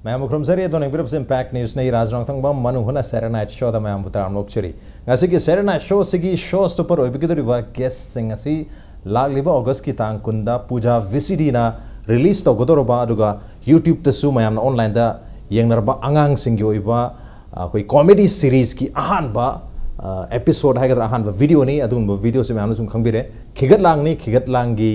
Ma'am खुरमजरी दोनों group impact news ने राजनाथ तंग मनु हुना सैटरडे नाइट शो दा मैम बुतराम लोकचरी ngasi सैटरडे नाइट शो सिगी शो स्टोपर ओबिगदरिबा गेस्ट सिंग asi लागलिबा अगस्त की तांग कुंदा पूजा VCD ना रिलीज तौगदोरबा अदुगा YouTube तसु मैम ऑनलाइन दा येंगनरबा आंगांग सिंगी ओइबा कोई कॉमेडी सीरीज की अहानबा एपिसोड है अहानबा वीडियो नहीं अदुनबा वीडियो से मैम सुम खंबिरे खिगतलांगी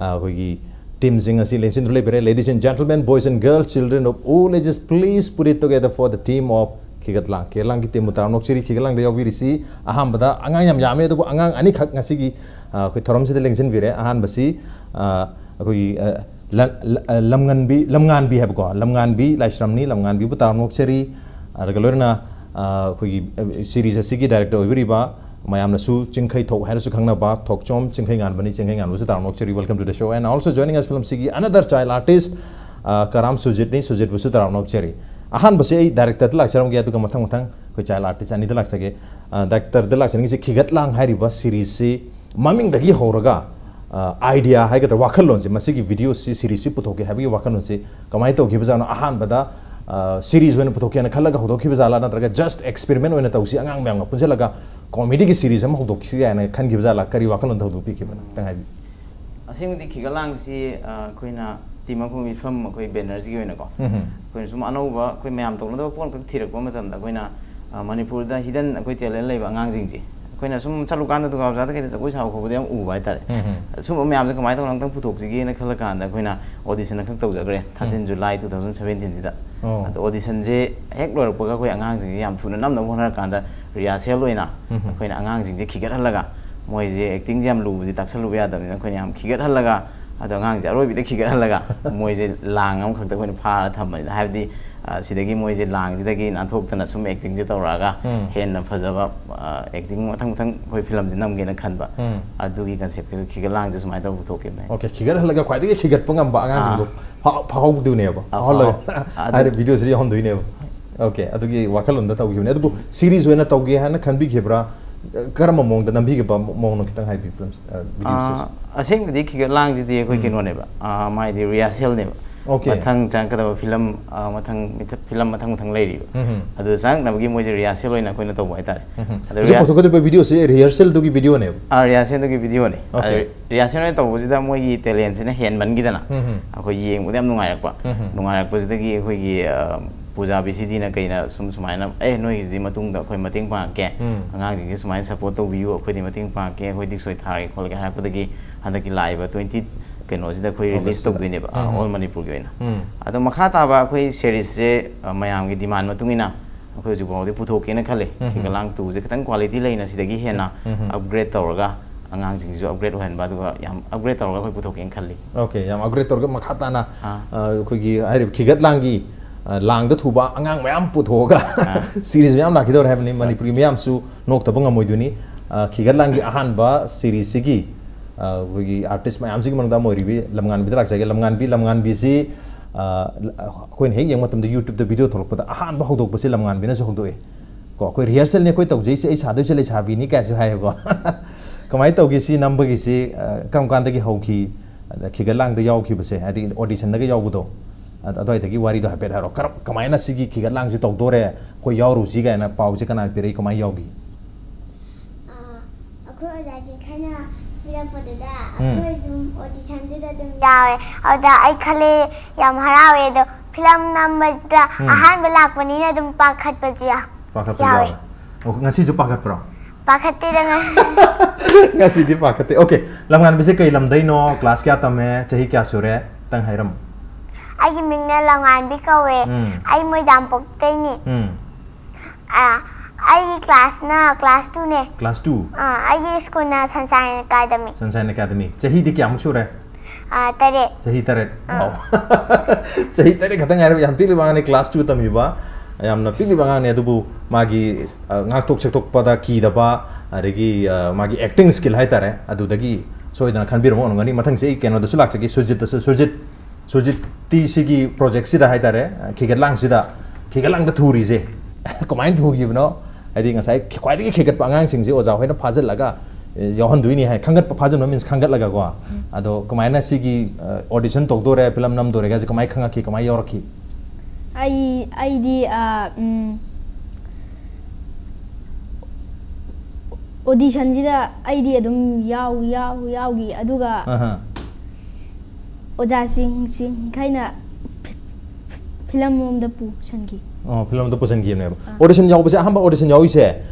कोई team singasi lensin dule bere ladies and gentlemen boys and girls children of all ages please put it together for the team of khigatlang kelang ki team mutam nok chiri khigatlang de yawiri si aham bada angang yam yame do angang ani khak ngasi gi koi thorom se lensin bire ahan basi koi lamngan bi have go lamngan bi laishramni lamngan bi butam nok chiri galorna koi series asigi director oibiri ba Mayam Nasu, Chinkai Tok, Harasu Kanga Ba, Tok Chom, Chinkai Bani, Chinkai was Tarnokcheri. Welcome to the show. And also joining us from Sigi, another child artist, Karam Sujitni, Sujit Busutarnokcheri. Ahan Basi, director Laksharam Gatu Kamatang, which child artist and the Laksage, Doctor the Lakshan is a Kigatlang Hariba series, mumming the Gihoraga idea, I got a Wakalons, Masiki video series, Putoki, have you Wakalonsi, Kamaito gives an Ahan Bada. Series when putoki na khalaga hodoki bizala na traga just experiment when tausi angang memang punja laga comedy ki series am hodoki si na khan ki bizala kari wakalon hodu pi ki bana tangai asing di khigalang si koina team ko mi fam koi banner ji koina ko koina sum anauba koi myam tong na pon ka thirak ko matam da koina manipur da hidden koi talent lei ba angang jing ji koina sum chalu kan da du ga da ke da koi saw ko ba u bai tare sum myam da kamai tong tang putok ji na khala kan da koina audition na khak tau ja gre 13 July 2017 ji da audition je hek lor pa koi angang jing yam thuna nam na hona kan da rehearsal loina koina angang jing je khigat halaga moi je acting jam lu ji taksal lu ya da ni koina yam khigat halaga ado angang ja roi bi da khigat halaga moi je lang am khak da koina pha tham mai ha di sidagi moi je lang sidagi na thok tana sum acting je tawraga hen na phajaba acting mathang koi film je nam ge na khan ba adu gi concept ke khigat lang je sumai ta thok ke mai okay khigat halaga khwai de khigat pangam ba angang jing do phau du ne ba hol ai video series hon du ne ba okay adu gi wakalon da taw gi ne adu series wena taw ge ha na khan bi khebra karama mong da nambi ge ba mong no kitang hai bi films videos asing di khigat lang ji de koi keno ne ba mai di rehearsal ne ba okay mathang chang ka da film mathang lei ri adu sang na gi moi je rehearsal loina koina to bai tare adu rehearsal ko de video se rehearsal do gi video ne rehearsal do gi video ne rehearsal ne to ji da moi gi talent se ne hen ban gi dana akoi yeng mu dem nungai rak pa ji da gi akoi gi puja VCD na kaina sumaina noi di matung da koi mating pa ke angang ji sumaina support to view akoi di mating pa ke akoi dik soi thari khol ga ha pa da gi handa ki live 20 keno sida koi release to dine ba all manipur gi na ado makha ta ba koi series se mayam gi demand matung ina koi ju bo di puthok ke na khale kigalang tu je katang quality leina sida gi hena upgrade tawraga angang jing ju upgrade hoen ba du yam upgrade tawraga koi puthok ke khali okay yam upgrade tawraga makha ta na koi gi ai khigat lang gi lang da thuba angang mayam puthoga series mayam la kidor have ni manipur gi mayam su nok ta banga moiduni khigat lang gi ahan ba series gi we artist mayam sing mangda moi ribi lamngan bi dak lamngan bi si koin heng yang matam de YouTube de video tholok pada ahan ba hodok basi lamngan bi na so hodok e ko koi rehearsal ne koi tau jai se ai sa do se le sa bi ni ka ju hai go kamai tau gi si number gi si kam kan da gi hau ki khigalang da yaw ki base adi audition da gi yaw do adoi da gi wari do ha bet haro kamai na si gi khigalang ji tau do re koi yaw ru ji ga na pau ji kana bi re kamai yaw gi akoi ja ji khana ꯄꯗꯨꯗ ꯑꯩꯈꯣꯏ ꯑꯗꯨꯝ ꯑꯣꯗꯤꯁꯟꯗꯨꯗ ꯑꯗꯨꯝ ꯌꯥꯎꯔꯦ ꯑꯗꯨꯗ ꯑꯩ ꯈꯜꯂꯦ ꯌꯥꯝ ꯍꯔꯥꯎꯋꯦ ꯑꯗꯣ film ꯅꯝꯕꯁꯤꯗ ꯑꯍꯥꯟꯕ ꯂꯥꯛꯄꯅꯤꯅ ꯑꯗꯨꯝ ꯄꯥꯈꯠꯄꯁꯨ ꯌꯥꯎꯋꯦ ngasisu pakat pro pakhate da ngasi di pakhate okay lamngan bise kai lamdai no class kya tame chahi kya sure tang hairam ai gi mingna lamngan bi kawe ai moidam poktai ni ai class 2 ne class 2 ai school na Sunshine Academy chahi di kya muk sure tare chahi tare wow chahi tare khatang hairam yam pili bangane class 2 tami ba yamna pili bangane adubu magi ngak tok chek tok pada ki da ba adagi magi acting skill hai tare adu dagi soidana khanbir mo ngani mathang se keno da sulak chaki sujit ti sigi project sida hai tare khigalang da thuri je komain thugi bno adi ngasai khwai di khigat pangang sing je oja hoina phajal laga yohan duini hai khangat phajal means khangat laga go ado komaina sigi audition tok dore film nam dore ga komai khanga ki komai yor ki ai di audition ji da ai di adum yau gi aduga oja sing kaina film mom da pu sangi film da pu sangi ne audition yaw base ahamba audition yaw ise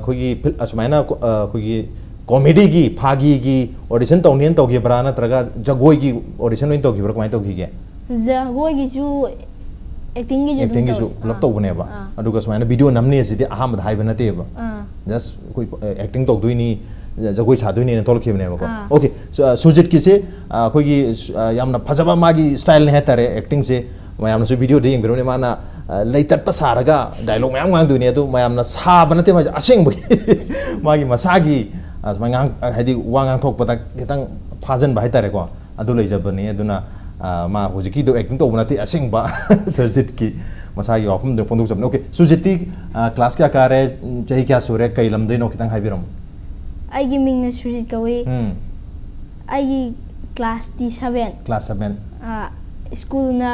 khogi asmaina khogi comedy gi phagi gi audition tawnian tawgi bra na traga jagoi gi audition noin tawgi bra kamai tawgi ge jagoi gi ju acting gi ju pullap tawne ba aduga asmaina video namni asidi ahamba hai bana te ba just koi acting tawdui ni jagoi chadui ni tol khibne ba ko okay sujit ki se khogi yamna phajaba magi style ne hetare acting se mayamna su video ding bero ne mana leitat pasaraga dialogue mayam ngang du ne adu mayamna sabana te ma aseng ba magi masagi asmangang hadi wangang thok pada kitang phajan ba hetare ko adu leijabani aduna ma hojiki do acting to bunati aseng ba sujit ki masagi ofum de pondok jabne okay sujit class kya kare chahi kya sure kai lamdai no kitang haibiram ai gi ming na sujit kawi ai gi class D7 class 7 school na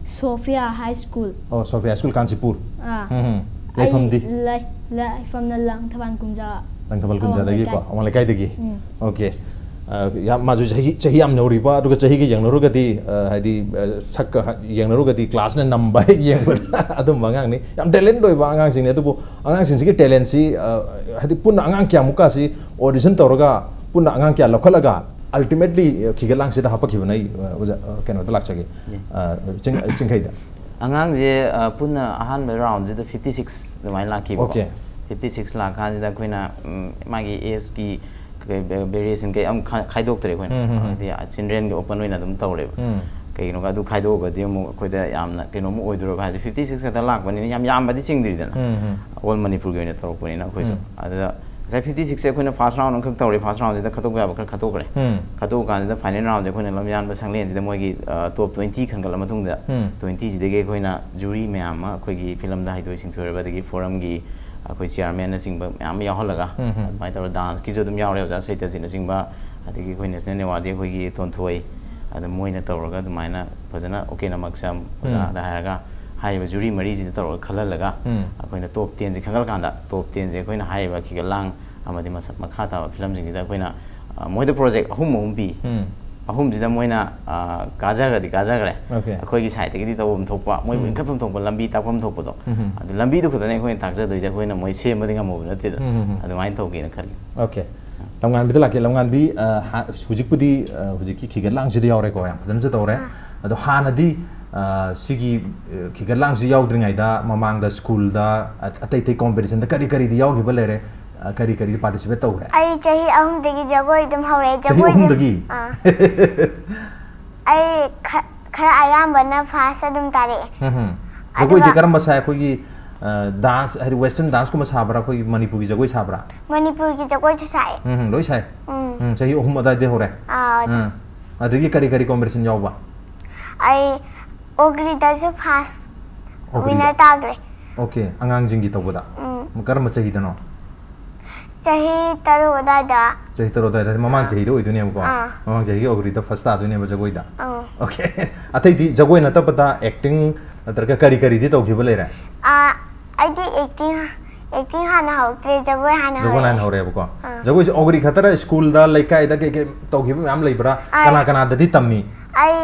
Sophia High School oh Sophia School Kanchipur laifam di laifam na lang thaban kunja dagi ko amale kai dagi okay ya maju chahi am nori ba duga chahi gi yang noruga di hadi sak yang noruga di class na number yang adu mangang ni yam talent doi ba angang sing ne tu angang sing gi talent si hadi pun angang kya muka si audition toroga pun angang kya lokhalaga ultimately khigalang sida hapa khibnai keno dalak chage chingkai da angang je punna ahan round je 56 dumai laki ba okay 56 lakh kan da koina magi as ki variation ke am khaidok tre koina di children ge open oina dum tawre kai no ga du khaidok ga di mu koi da yamna keno mu oiduro ga 56 ka lakh bani yam ba di chingdri dana all manipur ge ne torok koina koi so ada 56 se koina first round khak tawre first round da khatok ga ba khatok re khatok kan da final round je koina lamyan ba sanglen ji da moi gi top 20 khan gal matung da 20 ji de ge koina jury me ama koi gi film da haidoi sing thore ba de gi forum gi akoi chairman na sing ba am ya holaga mai tar dance ki jo dum yaw re ja sai ta sin sing ba adi gi koi national award de koi gi ton thoi ada moi na tawraga dumaina fajana okay na maksam ja da haraga hai ba jury mari ji tawraga khalalaga akoi na top 10 ji khangal kanda top 10 je koi na hai ba ki ga lang amadi makha ta film jing da koi na moi da project ahum bi ahum ji da moi na gajar gare akoi gi side gi tawum thokpa moi win khapam thokpa lambi tapam thokpa do adu lambi du khudane koi takja doi ja koi na moi sem madi ngam mo na te adu main thoki na khali okay lamngan bi laki lamngan bi hujik pudi hujiki khigalang ji yaw re ko ya jan je tawre adu hanadi sigi khigalang ji yaw dringai da mamang da school da atai competition da kari di yaw gi balere kari participate tawre ai chahi ahum degi jagoi dum hore jagoi ahum degi ai khara ayam bana fasa dum tare jagoi di karam basa koi gi dance hadi western dance ko masabra koi manipur gi jagoi sabra manipur gi jagoi chu sai loi sai chahi ahum ada de hore adegi kari competition yaw ba ai ogri da ju fast winner tagre okay angang jingi tawda karam chahi dano chahi taro da mamang chahi do idune ko mamang chahi ogri da first ta dune ba jagoi da okay atai di jagoi na ta pata acting natarka kari di tawki ba lera ai di acting hana hautre jagoi hana hore ko jagoi ogri khatara school da laikai da ke tawki ba am leibra kana da di tammi ai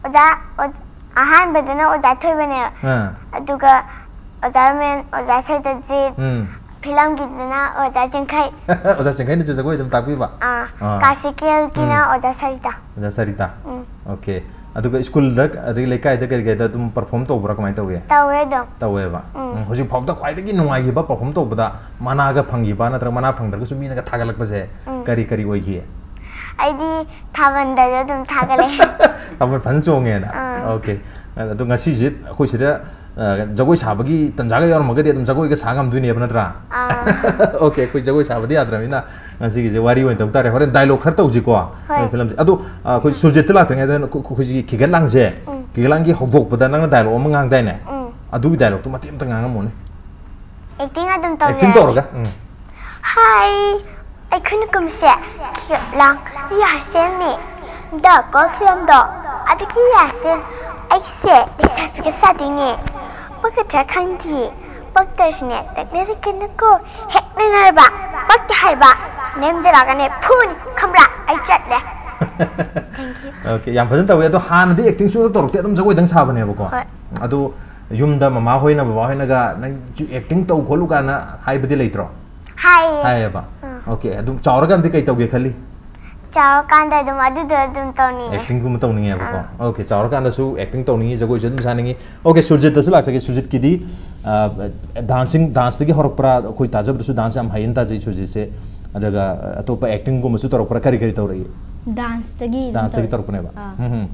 oja ahan bedana oja thoi bane aduga oja sai da ji film gitna oja chengkai ne jagoi dum takbi ba kasikil kina oja sarita okay aduga school da ri lekai da kari da dum perform to bra kamai tawge tawe ba hoji phau da khwai da gi nungai gi ba perform to bada mana ga phangi ba na tra mana phang da ga sumi na ga thagalak ba se kari oi gi ai di thaban da dum thagale tabar phan songe na okay adu ngasi ji khoi sida jagoi sabagi tanjaga yor magade dum jagoi ga sangam duine bna tra okay khoi jagoi sabadi adra mina ngasi gi wari wen tawtare horen dialogue khar tawji ko film adu khoi surjet la tang da khoi gi khigalang je khigalang gi hobok pada nang dialogue ma ngang dai ne adu dialogue tu matim tang ngam mo ne acting adum taw acting to ga hi ai khun kum se lang ya sen ni da ko film do adu ki ya sen ऐसे ऐसा फिर साथी ने पकड़ रखा थी पकड़ से तकने से करने को हेक्ने नरबा पकड़ हर बा नेम दे रागा ने फून खमरा ऐसा ले ओके याम फजन तवे तो हान दी एक्टिंग शो तो रोकते तुम जगोई दंग साबने बको अदु युमदा ममा होइना बाबा होइना गा नंग एक्टिंग तो खोलु काना हाइबदि लेत्रो हाय बा ओके अदु चावरगा अंति कई तौगे खली चावरकांदा दुम अदुम तौनी एक्टिंग गुम तौनी है बको ओके चावरकांदा सु एक्टिंग तौनी जगोई जदुम सानिंगी ओके सुजित दसु लाक सके सुजित किदी डांस दगी हरकपरा कोई ताजब दसु डांस हम हाइन ताजै सुजित से अदगा अतोप एक्टिंग गुम सु तरकपरा करी करी तौरई डांस तरपने बा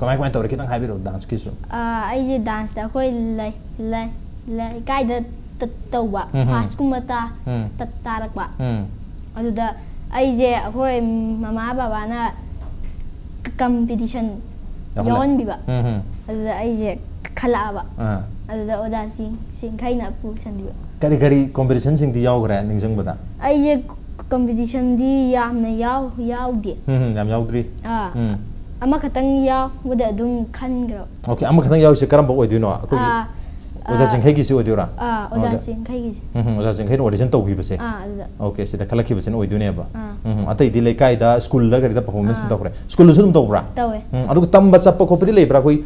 कमाय कमाय तौर कितंग हाइबिरो डांस किसु आई जे डांस दा कोई लै कायदा तौबा फास्ट कुमता तारकबा अदुदा आई जे कोई ममा बाबा ना कंपटीशन योन बिबा अदुदा आई जे खलाबा अदुदा ओजा सिंग खाइना पुसन दिबा करी करी कंपटीशन सिंग दी यावग्रा निंजंग बदा आई जे कंपटीशन दी यामना याव दे याम यावद्री अमा खतंग याव बदा अदुम खनग्रो ओके अमा खतंग याव से करम ओइदिनो अखोगी ओजा जिंखै गिसि ओदिरा ओजा जिंखै गिसि ओजा जिंखै ऑडिशन तौगी बसे ओके सिदा खलखि बसे ओइदुने बा अतै दि लेकाय दा स्कूल दा गरिदा परफॉर्मेंस तौखरे स्कूल सुम तौब्रा तौवे अदु तंबा चप्प खोपदि लेब्रा कोई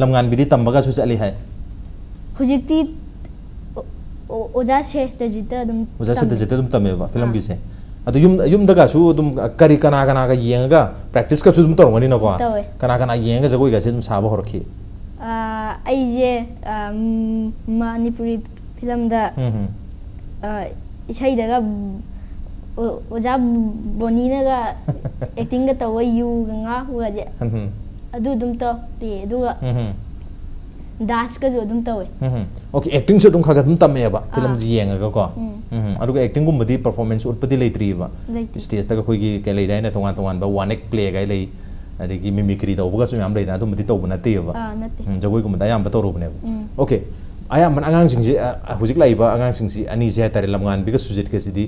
लमगान बिदि तंबगा सु चली है हुजिकती ओजा से तजिता दुम तमेबा फिल्म की से अदु युम दगा सु दुम करी कना कना का येंगा प्रैक्टिस का सु दुम तोरंगनी नको कना कना येंगा जगोई का से दुम साबो हरखी आई जे मणिपुरी फिल्म दा इसाई दगा ओजा बोनीनगा एक्टिंग का तव यू गंगा हुआ जे अदु दुम तो ते दुगा डांस का जो दुम तवे ओके एक्टिंग से तुम खागा तुम तमेबा फिल्म जी येंगा को अदुगा एक्टिंग गुमबदी परफॉर्मेंस उतपदी लेत्रीबा स्टेज तक कोई के लेदाइना तोंगा तोंगान बा वन एक्ट प्ले गाय ले अदगी मिमिक्री तौबगा सु याम लेदा अदुमदी तौब नतेबा जगोई गुमदा याम बतोरुबने ओके आया मन आगांग सिंग जे हुजिक लाइबा आगांग सिंग सी अनि जे तारे लमगान बिगा सुजित के सिदी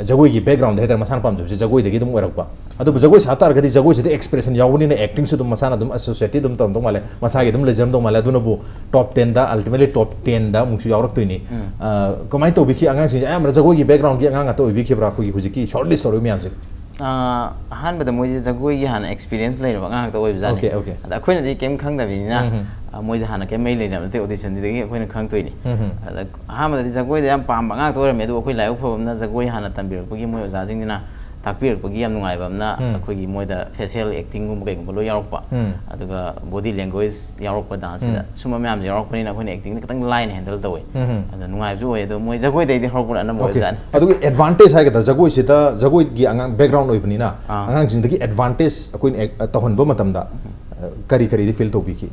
जगोई की बैकग्राउंड हेदर मसान पाम जब जगोई दगी दुम ओरकपा अदु जगोई सातार गदी जगोई से एक्सप्रेशन यावनी ने एक्टिंग से दुम मसाना दुम एसोसिएटेड दुम तम माले मसागे दुम लेजम दो माले दुनबु टॉप 10 दा अल्टीमेटली टॉप 10 दा मुसु यावरक तोइनी कमाई तो बिखी आगांग सिंग आया जगोई की बैकग्राउंड की आगांग तो बिखी ब्रा खुगी हुजिकी शॉर्ट लिस्ट तोरु मियाम से हान बदा मोजे जगोई की हान एक्सपीरियंस लेरबा आगांग तो ओइब जाने ओके अदा अखोइना दि केम खंगदबिना मोजे हाना के मै लेना ते ऑडिशन दि अखोइना खंगतोइनी अदा हाम दि जगोई दा याम पाम आगांग तो ओरमे दो अखोइ लाइव फबमना जगोई हाना तंबिरपगी मोय ओजाजिंगना ताकपिरपगी याम नुंगाइबमना अखोइगी मोयदा फेशियल एक्टिंग गुम कई गुम लो यारकपा अदुगा बॉडी लैंग्वेज यारकपा डांस दा सुमा म्याम यारकपनिना अखोइना एक्टिंग खतंग लाइन हैंडल तवे अदा नुंगाइबजु ओय दो मोय जगोई दैदि हरकपुन अन मोय जान अदुगा एडवांटेज हाइगा जगोई सिता जगोई की आगांग बैकग्राउंड ओइबनिना आगांग जिंदगी एडवांटेज अखोइन तहनबो मतमदा करी करी फील तौबिकी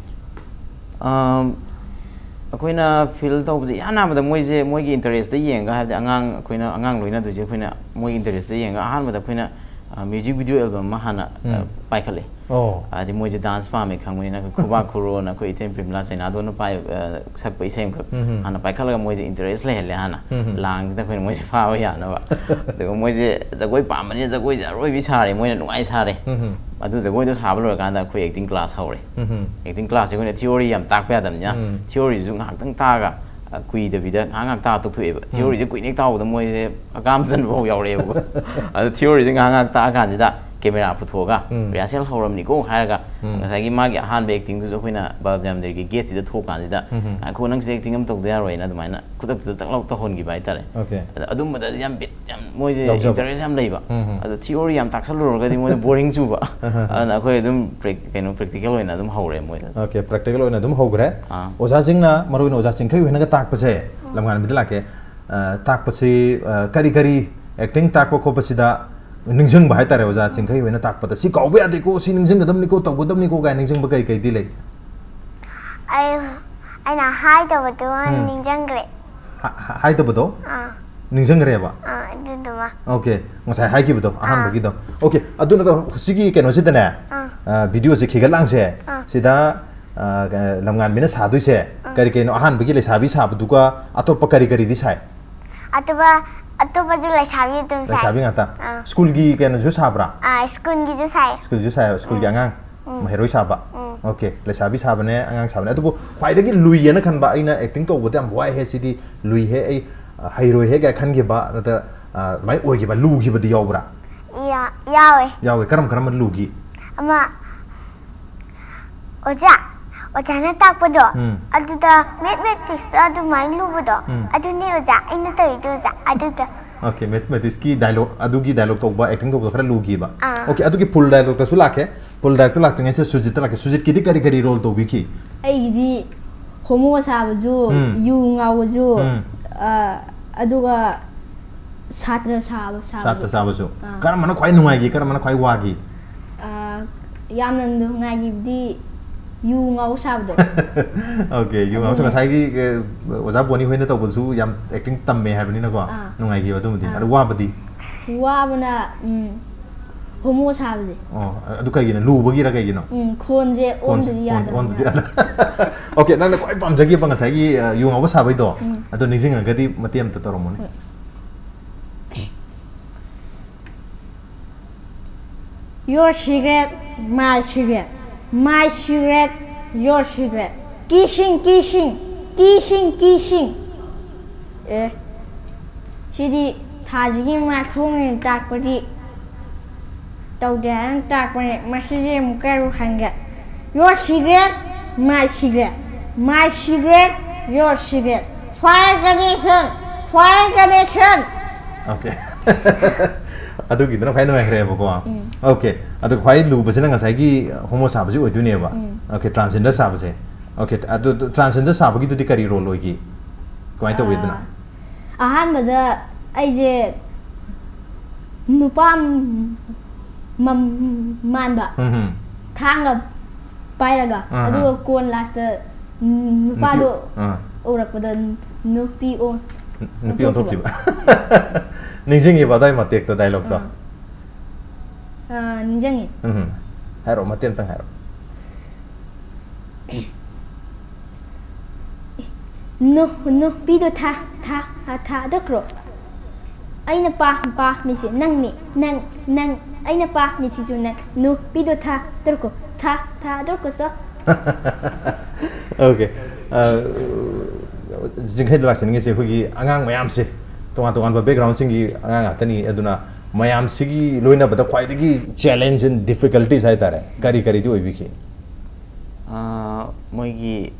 अखोइना फील तौबजे यानामदा मोयजे मोयगी इंटरेस्ट येंगा हाबदे आगांग अखोइना आगांग लोइना दुजे अखोइना मोयगी इंटरेस्ट येंगा अहानबदा अखोइना म्यूजिक वीडियो एल्बम मा हाना पाइखले आदि मोयजे डांस पामे खांगमनिना खुबा खुरोना अखोइ इथेम प्रिमला सेनादोना पाइ सकपै सेम खक हाना पाइखलगा मोयजे इंटरेस्ट लेहले हाना लांगदा अखोइना मोयजे फावा यानबा दगो मोयजे जगोई पामनि जगोई जारोइ बि सारे मोयना नुआइ सारे अदु जगोई दो साबल लोरकांदा अखोइ एक्टिंग क्लास हौरे एक्टिंग क्लास अखोइना थियोरी याम ताकपा यादमnya थियोरी जु ngahktang taga kui da bida ngak ta tok thueba theory je kui nek taw da moi je agam san bo yaure bo adu theory je ngak ta kan da camera puthoga rehearsal horam ni ko hairaga ngasai gi magi han be acting du khoina bab jam der gi gate si da thok kan da ko nang se acting am tok da roi na du maina kudak tu tak lok to hon gi bai tare adum da yam bit yam moi je interest am leiba adu theory yam tak sal ga di moi boring chu ba ana khoi adum practical oina adum haure moi okay practical oina adum hogre oja jingna maroin oja jing khai hoina ga tak pase lamgan bidla ke tak pase kari kari acting tak ko pasida निंजंग बाय तारे ओजा चिंखै vena ताकपता सि काउबे आदेको सि निंजंग गदम निको तगदम निको गाय निंजंग बकै कै दिलै आइना हाय तबतो निंजंग रे हाय तबतो निंजंग रे बा दुदुमा ओके मसाय हाय की बतो आहान बगी दो ओके अदुना तो सिगी केनो सिदने वीडियो से खिगलांग से सिदा लमगान बिना सादु से करि केनो आहान बगी ले साबि साबदुगा अतोप करि करि दिसाय अतोपा जो लाइसाबी तुम साइ लाइसाबी ngata स्कूल की केनो जो साबरा स्कूल की जो साइ स्कूल की आंगां महरोय साबा ओके लेसाबी साबने अंगांग साबने अदुबो ख्वाइदगी लुई ना खनबा आइना एक्टिंग तौबदे हम वाइ हे सिदी लुई हे आई हाइरो हे गा खनगिबा नता माइ ओइगिबा लुगिबदि यावब्रा यावे करम लुगी अमा ओजाना ताकपदो अदुदा मैथमेटिक्स अदु माइन लुबदो अदुनी ओजा आइना तइदो ओजा अदुदा ओके मैथमेटिक्स की डायलॉग अदुगी डायलॉग तौबा एक्टिंग तौबा खरा लुगीबा ओके अदुगी फुल डायलॉग तसु लाखे फुल डायलॉग लाक्तंगे से सुजित लाके सुजित किदि करी रोल तौबिखि अइदी होमो साबजु यु ngaवजु अदुगा छात्र साबजु करमना ख्वाइ नुंगाइगी करमना ख्वाइ वागी यामना नुंगाइगिबदि यु ngaव साबदो ओके यु ngaव संगासाइगी ओजा बोनी होइना तौबजु याम एक्टिंग तम्मे हाबनि नगो नुंगाइगी बदुमदि अरु वाबदि वाबना होमो साबजे अदु कइगिना लुबगी रा कइगिना खोनजे ओनदि यादा ओके नंना ख्वाइ पामजगी पंगासाइगी यु ngaव साबैदो अदु निजिंगगदि मतेम त तरोमोने Your cigarette, my cigarette. My cigarette, your cigarette. Kissing. Sidi Tajiki microphone takpati. Taudan takpani masih mukaru hanga. Your cigarette, my cigarette. My cigarette, your cigarette. Fire connection. Okay. Aduh gitu, nak kainu akhirnya apa kau? Oke, aduh kau lu bersih nggak saiki homo sahaja itu dunia apa? Oke, transgender sahaja. Oke, aduh transgender sahaja gitu di kari role lagi. Kau itu gitu na? Ahan benda, aje nupa manda, thangga pairaga. Aduh kon last nupa do orang pada nupi on tuh kiba. Ninjingi badai mati ekta dialog dah. Ninjingi. Hero mati entang hero. No, pido tha dokro. Aina pa misi nang. Aina pa misi ju nang. No, pido tha dokro. Tha dokro so. Okay. Jingkai dalak sini sih, kugi angang mayam sih. Tungan background singi angang atani aduna mayam sigi loina bata kwai digi challenge and difficulties ay tare kari tu ibiki moigi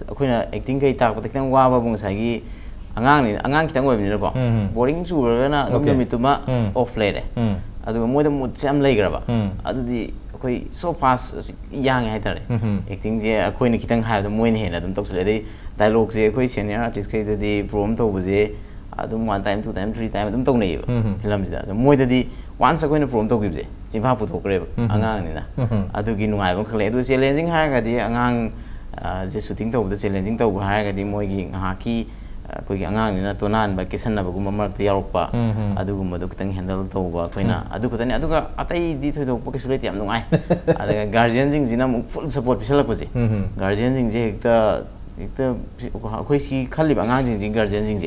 akoina acting kai tak bata kitang wa babung sagi angang kitang wa binira ko boring chu na dum mituma off late adu moida mood sam laigraba adu di akoi so fast yang ay tare acting je akoina kitang ha dum moin hena dum toksle dei dialogue je akoi senior artist kai de prom to buje adum 1 time 2 time 3 time adum tong nei film sida moi dadi once akoina prom to gibje chimha pu thokre angang ni na adu gi nungai bang khale adu challenging ha ga di angang je shooting to the challenging to ha ga di moi gi ha ki koi gi angang ni na tonan ba kisan na ba gum mar ti yarokpa adu gum adu kitang handle to ba koina adu kotani adu ga atai di thoi do pa kisulai ti am nungai adaga guardian jing jina mu full support pisala ko je guardian jing je ekta अखोई सी खाली आगाम जिंग guardian जिंग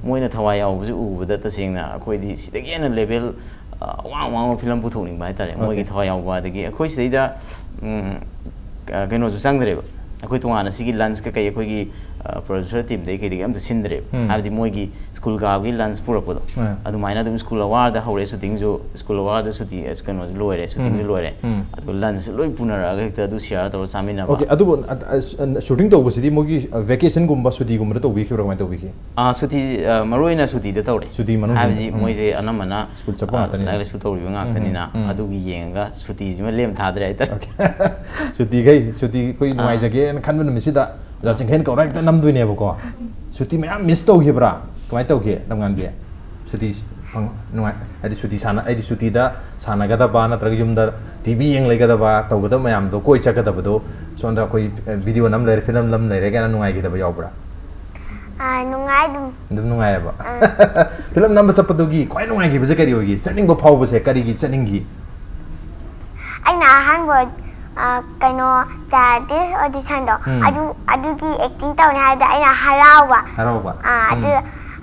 Moina थवाई यावबसु उबदा तसेंगना अखोई सिदगी एना level वांग film पुथोनिंग bye तारे मोइगी थवाई यावबा दगी अखोई सिदा कनो जुसांगदरेबा अखोई तोंगाना सिगी lunch का कई अखोई प्रोड्यूसर टीम दे कई अमत सिंदरे हाबदी मोइगी स्कूल गावगी लंच पुरपदो अदुमाइना दम स्कूल अवार्ड हौरे शूटिंग जो स्कूल अवार्ड शूटी कनो लोरे शूटिंग लोरे अदु लंच लोइ पुनरागा हेक्ता अदु शेयर तौर सामिना ओके अदु शूटिंग तौबसिदी मोगी वेकेशन गुम्बा शूटी गुम्बा तौबि खिब्रा माइ तौबि खि शूटी मरोइना शूटी द तौरे शूटी मनु हाबदी मोइजे अनमना स्कूल चपा आतनी लाइक शूट तौरि ngaktaniना अदुगी येंगा शूटी जिमा लेम थादरे आइता शूटी कोई नुआइ जगे खनबन मिसिदा जासिं हेन कौराइक त नमदुइने बको शूटी मयाम मिस तौगिब्रा कमाइ तौगे तमगान बे शूटी फंग नुआइ आदि शूटी साना आदि शूटी दा साना गदा बा नत्रग युमदा टीवी येंग लेगदा बा तौगदा मयाम दो कोइ चकदा बदो सोंदा कोइ वीडियो नम लेरे फिल्म लम लेरे गाना नुआइ गिदा बा यावब्रा नुआइ दम नुआइ बा फिल्म नंबर सपदुगी क्वाइ नुआइ गी बजे करी होगी चनिंग बा फाव बसे करी गी चनिंगी aina ahan word kano this audition do adugi acting taw ni hada aina harawa adu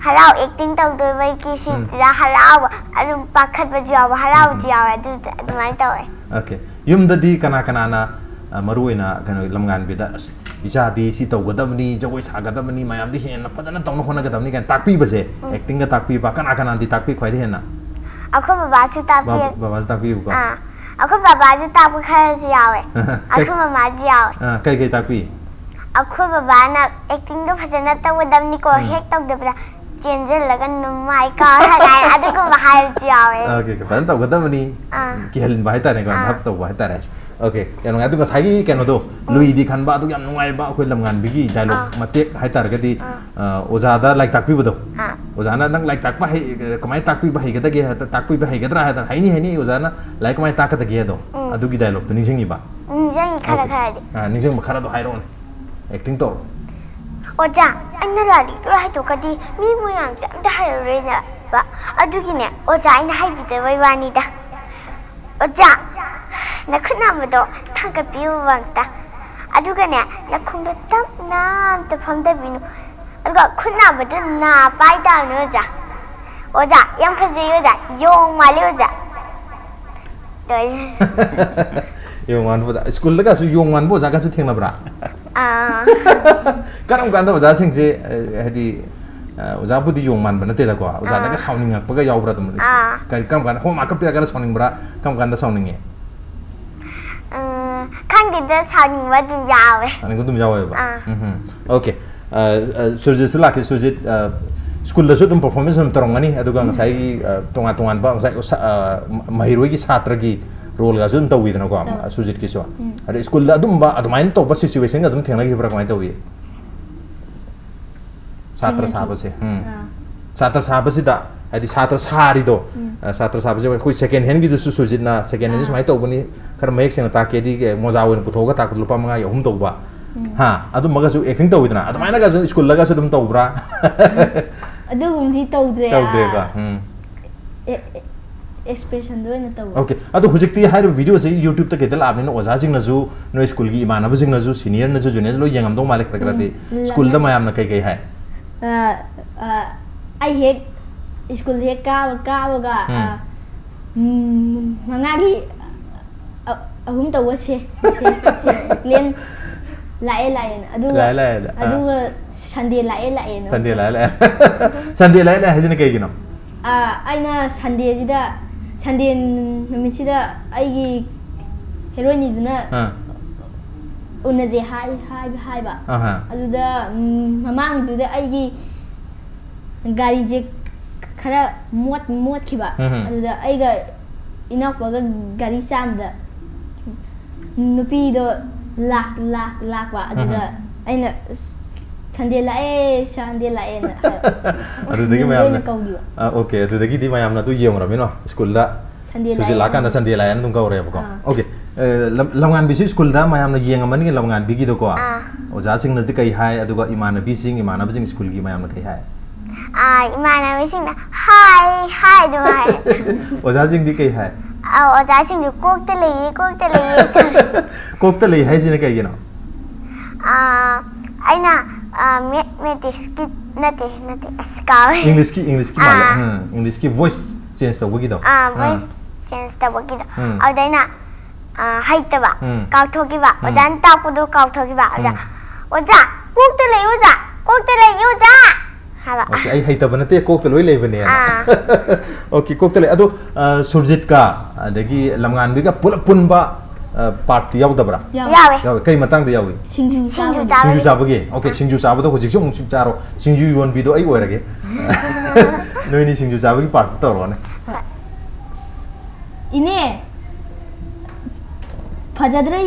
harau acting taw do bai ki si da harawa adu pakhat ba jawa harau jawa adu mai taw okay yum da di kana na maruina kano lamngan bida icha di si tawgadamni jagoi sagadamni mayam di hena padana tawna hona gadamni kan takpi base acting ga takpi ba kana kana di takpi khwai de hena ako baba su takpi baba su takpi ko ako baba su takpi khara ji yawe ako mama ji yawe kai takpi ako baba na acting ga padana tawgadamni ko hek tawdabra changer लगन नुमाई का है अदे को बाहर जावे okay fun तो गदम नी केहल bye तारे को हब तो बाय तारे ओके केनो अदु सागी केनो दो लुई दी खन बा अदु याम नुंगाई बा अखोय लमगान बिगी डायलॉग मतेक हाय तार गदी ओजादा लाइक ताकपी बदो ओजाना नंग लाइक ताकपा है कमाय ताकपी बा हैगदा गे ताकपी बा हैगदरा है हाइनी हाइनी ओजाना लाइक कमाय ताकत गे दो अदु की डायलॉग तो निजंगी बा निजंगी खरा खरा दे निजंग खरा दो हायरोन एक्टिंग तो ओजा अन्ना लाडी तो हाय तो कदी मी मुयाम से अमता हायरेना बा अदुगिने ओजा इन हाय बिदे वैवानी दा ओजा नखना मदो थांका पिउ वंता अदुगने नखुंदो तमना त फमदा बिनु अदुगा खुना बदो ना पाइदा न ओजा यम फजे ओजा योंग माले ओजा तो योंग मान बोजा स्कूल लगा सु योंग मान बोजा का सु थेंगना ब्रा करम कांदा ओजा सिंग से हदी ओजा बुदी योंग मान बना तेदा को ओजा ना का साउंडिंग पगा यावब्रा तुम कई कम कांदा हो माका पिरा का साउंडिंग ब्रा कम कांदा साउंडिंग है खांदिदा साउंडिंग वा दुम यावे अने दुम यावे बा ओके सुरजित सुला के सुरजित स्कूल दसु तुम परफॉर्मेंस हम Tarangini अदुगा ngasai tonga tongan ba ngasai mahiroi ki छात्र की role ga sun tawidna ko sujit ki so ade school da adum ba adumain to ba situation ga adum thengna ki pra kamai tawi छात्र साब से छात्र साब से दा adi छात्र सारी do छात्र साब से कोई second hand ki dusu sujit na second hand mai to bani khar mayek sena ta ke di ke moja wen puthoga ta lupa manga yom to ba ha adum maga su acting tawidna adumai na ga school la ga su dum tawbra अदुगुमदी तौद्रे का expression दो न तौ okay अदु हुजिकती हाय video से YouTube तक केदल आपने ओजा सिंग नजु no school की इमानब सिंग नजु सीनियर नजु जूनियर लो यंगम दो मालिक करते स्कूल द मयाम न कई कई है आई हेक स्कूल हेक का होगा मंगागी अहुम तौ से लेन लाए अदुगा संडे लाए संडे लाए हजन कईगिनो आइना संडे नमिसिदा आइगी हेरोइनी दुना उनजे हाय बा अदुदा ममांग दुदा आइगी गाड़ी जे खरा मोत खिबा अदुदा आइगा इनापगा गाड़ी सामदा नुपी दो लाख बा अदुदा आइना संडे लाए ना अदुदगी मयाम ओके अदुदगी दी मयाम ना तु येंगरमिनो स्कूल दा सुजि लाका ना संडे लाए तुम कौरे बको ओके लमगान बिसि स्कूल दा मयाम ना येंगमनि लमगान बिगी दो को ओजा सिंग न कई हाय अदुगा इमानबी सिंग स्कूल की मयाम ना कई हाय इमानबी सिंग हाय दो हाय ओजा सिंग दी कई हाय ओजा सिंग जो कोकते ले हाय सिने कई गिनो आइना मैथमेटिक्स की नते स्काव इंग्लिश की माला इंग्लिश की वॉइस चेंज तो वगी दो वॉइस चेंज तो वगी दो और देना हाइटबा काउथोगिबा ओजान तापुदो काउथोगिबा ओजा कोकते ले ओजा हाबा ओके आई हाइटबा नते कोकते लोई लेबने ओके कोकते ले अदो सुरजित का अदगी लमगान बिगा पुनबा पार्टी यावदबरा यावे कई मतंग द यावे सिंजू चाबगे ओके सिंजू चाबदो होजिक सु मुंग चारो सिंजू योन बिदो आई ओरगे नोइनी सिंजू चाबगी पार्टी तोरने इने फजद्रै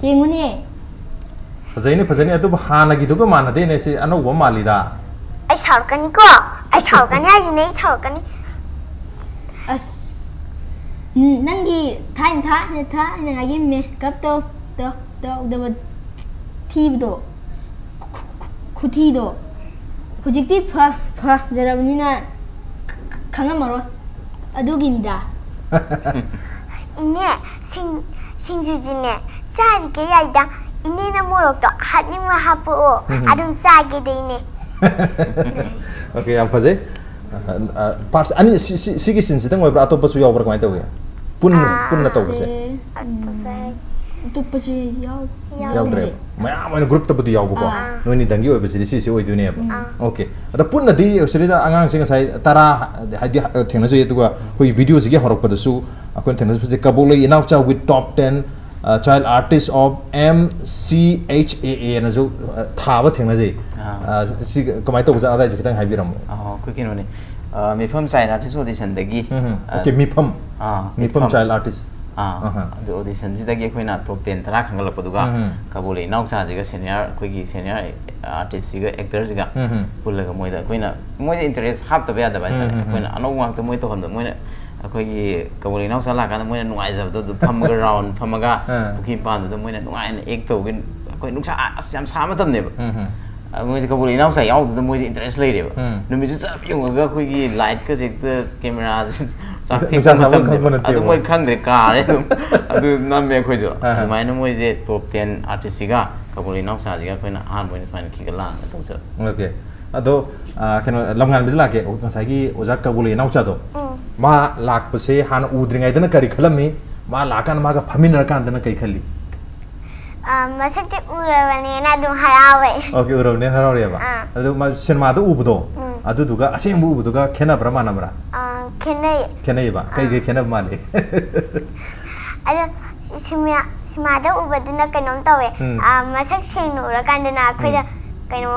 येंगुने फजैने अदु हानगी दुगो मानदे ने से अनौबो मालिदा आई सावकनी हाजिने सावकनी अस नंगी था नंगागी मेकअप तो दब थीबदो खुथीदो हुजिकती फा जरबनिना खंगमरो अदुगिनिदा इने सिंजुजिने चारी के याइदा इने ना मोरक तो हानिमा हापो अदुम सागे देने ओके आप फजे पार्ट्स अनि सिगी सिन सिदंग ओइब्रा अतोप छु यावब्रा कमाइ तवे पुन न तवे से ꯑꯇꯣꯞꯄꯁꯤ ꯌꯥꯎꯗ꯭ꯔꯦ ꯃꯌꯥꯝ ꯑꯣꯏꯅ ꯒ꯭ꯔꯨꯞꯇꯕꯨꯗꯤ ꯌꯥꯎꯕꯀꯣ ꯅꯣꯏꯅꯤ ꯗꯪꯒꯤ ꯑꯣꯏꯕꯁꯤꯗꯤ ꯁꯤꯁꯤ ꯑꯣꯏꯗꯣꯏꯅꯦꯕ ꯑꯣꯀꯦ ꯑꯗ ꯄꯨꯟꯅꯗꯤ ꯑꯁꯤꯗ ꯑꯉꯥꯡꯁꯤꯡ ꯉꯁꯥꯏ 10 ꯍꯥꯏꯗꯤ ꯊꯦꯡꯅꯖꯩ ꯑꯗꯨꯒ ꯑꯩꯈꯣꯏ ꯚꯤꯗꯤꯑꯣꯁꯤꯒꯤ ꯍꯧꯔꯛꯄꯗꯁꯨ ꯑꯩꯈꯣꯏꯅ ꯊꯦꯡꯅꯖꯕꯁꯦ ꯀꯕꯣꯂꯩ ꯏꯅꯥꯎꯆꯥ with top 10 child artist of MCHAAꯅꯁꯨ ꯊꯥꯕ ꯊꯦꯡꯅꯖꯩ ꯁꯤ ꯀꯃꯥꯏ ꯇꯧꯕꯖꯥꯠꯅꯣ ꯑꯗꯥꯏꯁꯨ ꯈꯤꯇꯪ ꯍꯥꯏꯕꯤꯔꯝꯃꯣ ꯑꯩꯈꯣꯏ ꯀꯩꯅꯣꯅꯤ ꯃꯤꯐꯝ ꯆꯥꯏꯜ ꯑꯥꯔꯇꯤꯁ ꯑꯣꯗꯤꯁꯟꯗꯒꯤ ꯑꯣꯀꯦ ꯃꯤꯐꯝ child artist ꯑꯗꯨ ꯑꯣꯗꯤꯁꯟꯁꯤꯗꯒꯤ ꯑꯩꯈꯣꯏꯅ ꯇꯣꯞ 10 10 ꯈꯟꯒꯠꯂꯛꯄꯗꯨꯒ ꯀꯕꯣꯂꯩ ꯏꯅꯥꯎꯆꯥꯁꯤꯒ ꯁꯦꯅꯤꯌꯔ ꯑꯩꯈꯣꯏꯒꯤ ꯁꯦꯅꯤꯌꯔ ꯑꯥꯔꯇꯤꯁꯁꯤꯒ ꯑꯦꯛꯇꯔꯁꯤꯒ ꯄꯨꯜꯂꯒ ꯃꯣꯏꯗ ꯑꯩꯈꯣꯏꯅ ꯃꯣꯏꯗ ꯏꯟꯇꯔꯦꯁ ꯍꯥꯞꯇꯕ ꯌꯥꯗꯕ ꯍꯥꯏꯇꯥꯔꯦ ꯑꯩꯈꯣꯏꯅ ꯑꯅꯧꯕ ꯉꯥꯛꯇ ꯃꯣꯏ ꯇꯧꯍꯟꯕ ꯃꯣꯏꯅ ꯑꯩꯈꯣꯏꯒꯤ ꯀꯕꯣꯂꯩ ꯏꯅꯥꯎꯆꯥ ꯂꯥꯛꯀꯥꯟꯗ ꯃꯣꯏꯅ ꯅꯨꯡꯉꯥꯏꯖꯕꯗꯣ ꯑꯗꯨ ꯐꯝꯃꯒ ꯔꯥꯎꯟ ꯐꯝꯃꯒ ꯄꯨꯈ꯭ꯔꯤ ꯃꯄꯥꯟꯗꯨꯗ ꯃꯣꯏꯅ ꯅꯨꯡꯉꯥꯏꯅ ꯑꯦꯛ ꯇꯧꯒꯦ ꯑꯩꯈꯣꯏ ꯅꯨꯡꯁꯥ ꯑꯁ ꯌꯥꯝ ꯁꯥ ꯃꯇꯝꯅꯦꯕ ꯃꯣꯏꯁꯦ ꯀꯕꯣꯂꯩ ꯏꯅꯥꯎꯆꯥ ꯌꯥꯎꯗꯨꯗ ꯃꯣꯏꯁꯦ ꯏꯟꯇꯔꯦꯁ ꯂꯩꯔꯦꯕ ꯅꯨꯃꯤꯠꯁꯦ ꯆꯞ ꯌꯨꯡꯉꯒ ꯑꯩꯈꯣꯏꯒꯤ ꯂꯥꯏꯠꯀꯁꯦ ꯍꯦꯛꯇ ꯀꯦꯃꯦꯔꯥꯁꯦ ꯆꯥꯛ ꯊꯦꯛꯄ ꯑꯗꯨ ꯃꯣꯏ ꯈꯪꯗ꯭ꯔꯦ ꯀꯥꯔꯦ ꯑꯗꯨꯝ ꯑꯗꯨ ꯅꯝꯃꯦ ꯑꯩꯈꯣꯏꯁꯨ ꯑꯗꯨꯃꯥꯏꯅ ꯃꯣꯏꯁꯦ ꯇꯣꯞ 10 ꯑꯥꯔꯇꯤꯁꯁꯤꯒ ꯀꯕꯣꯂꯩ ꯏꯅꯥꯎꯆꯥꯁꯤꯒ ꯑꯩꯈꯣꯏꯅ ꯑꯍꯥꯟꯕ ꯑꯣꯏꯅ ꯁꯨꯃꯥꯏꯅ ꯈꯤꯒꯠ ꯂꯥꯡꯉꯒ ꯇꯧꯖꯕ ꯑꯣꯀꯦ ꯑꯗꯣ ꯀꯩꯅꯣ ꯂꯝꯉꯥꯟꯕꯤꯗ ꯂꯥꯛꯀꯦ ꯉꯁꯥꯏꯒꯤ ꯑꯣꯖꯥ ꯀꯕꯣꯂꯩ ꯏꯅꯥꯎꯆꯥꯗꯣ ꯃꯥ ꯂꯥꯛꯄꯁꯦ ꯍꯥꯟꯅ ꯎꯗ꯭ꯔꯤꯉꯩꯗꯅ ꯀꯔꯤ ꯈꯜꯂꯝꯃꯤ ꯃꯥ ꯂꯥꯛꯀꯥꯟꯗ ꯃꯥꯒ ꯐꯝꯃꯤꯟꯅꯔꯀꯥꯟꯗꯅ ꯀꯩ ꯈꯜꯂꯤ ꯃꯁꯛꯇꯤ ꯎꯔꯕꯅꯦꯅ ꯑꯗꯨꯝ ꯍꯔꯥꯎꯋꯦ ओके उरवने हरावरेबा अदु मा सिनेमादो उबदो अदुदुगा असेंबु उबदुगा खेनाब्रा मानाब्रा खेनायबा कई खेनाब माले अदु सिनेमादो उबदुना कइनोम तवे मसक सेंनु उरकांदना अखोइदा कइनो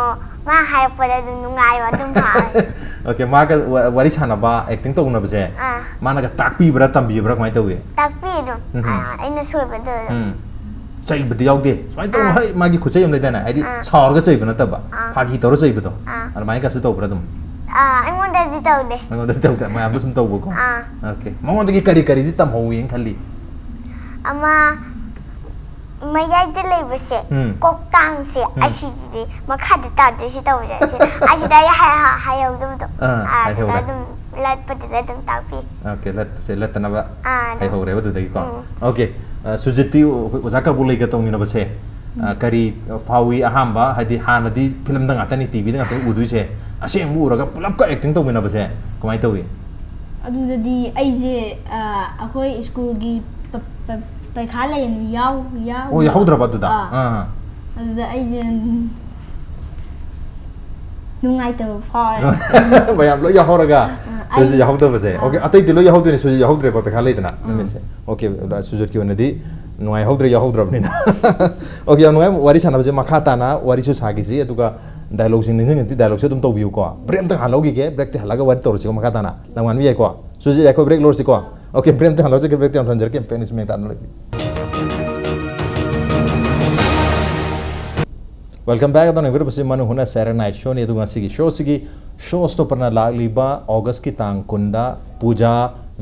मा हायपदा दु नुंगायवा दुम हाय ओके मागा वारी सानाबा एक्टिंग तौनबसे मानागा ताकपीब्रा तंबीब्रा कमाय तवे ताकपीदो आइना सोयबदो चाहिए यादे सूमाय तौन है मागी खुचै हम लेदाना आइदि सावरगा चाहिबा नतबा फागी तौर चाहिबदो अरमाय कासु तौब्रा दम अइमोंददि तौदे अइमोंददि तौदे मयामदो सुम तौबको ओके मंगोंदगी करी करी दि तम होयेन खल्ली अमा मयाइदे लेबसे कोक्तांगसे असिजिदि मखादे तादे सि तौजे से असिदा हायौदबदो अदुम लटपदे दम तापी ओके लटपसे लटनबा हायौरेबा दुदगी को ओके सुजिति ओजा कबोलई का तौनी नबसे करी फावी अहांबा हदि हानदि फिल्म दंगा तनी टीवी दंगा तनी उदुइसे असें मुरगा पुलप का एक्टिंग तौमिना बसे कमाय तौई अदुदि अइजे अखोय स्कूल गी पैखा लेन याव ओ याहुद्रबा दुदा अदुदा अइजे नुंगाइतबा फाय bayam lo yahorga suji yahudabase okay atai dilo yahudune suji yahudre ba पैखा लेदना नमेसे okay sujur ki onadi nuai yaudre yahudrabnina okay nuai wari sanabase makha tana wari su sagi si aduga dialogue sing ning ngi dialogue se dum tawbiu ko brem ta halogi ke break te halaga wari torsi ko makha tana langwan bi ko suji ko break lor si ko okay brem te halogi ke break te am thanjar ke penis me ta no welcome back अदन ever बसे मनु हुना Saturday night show ने दुगा सिगी show स्टॉपरना लागलिबा अगस्त की तांग कुंदा पूजा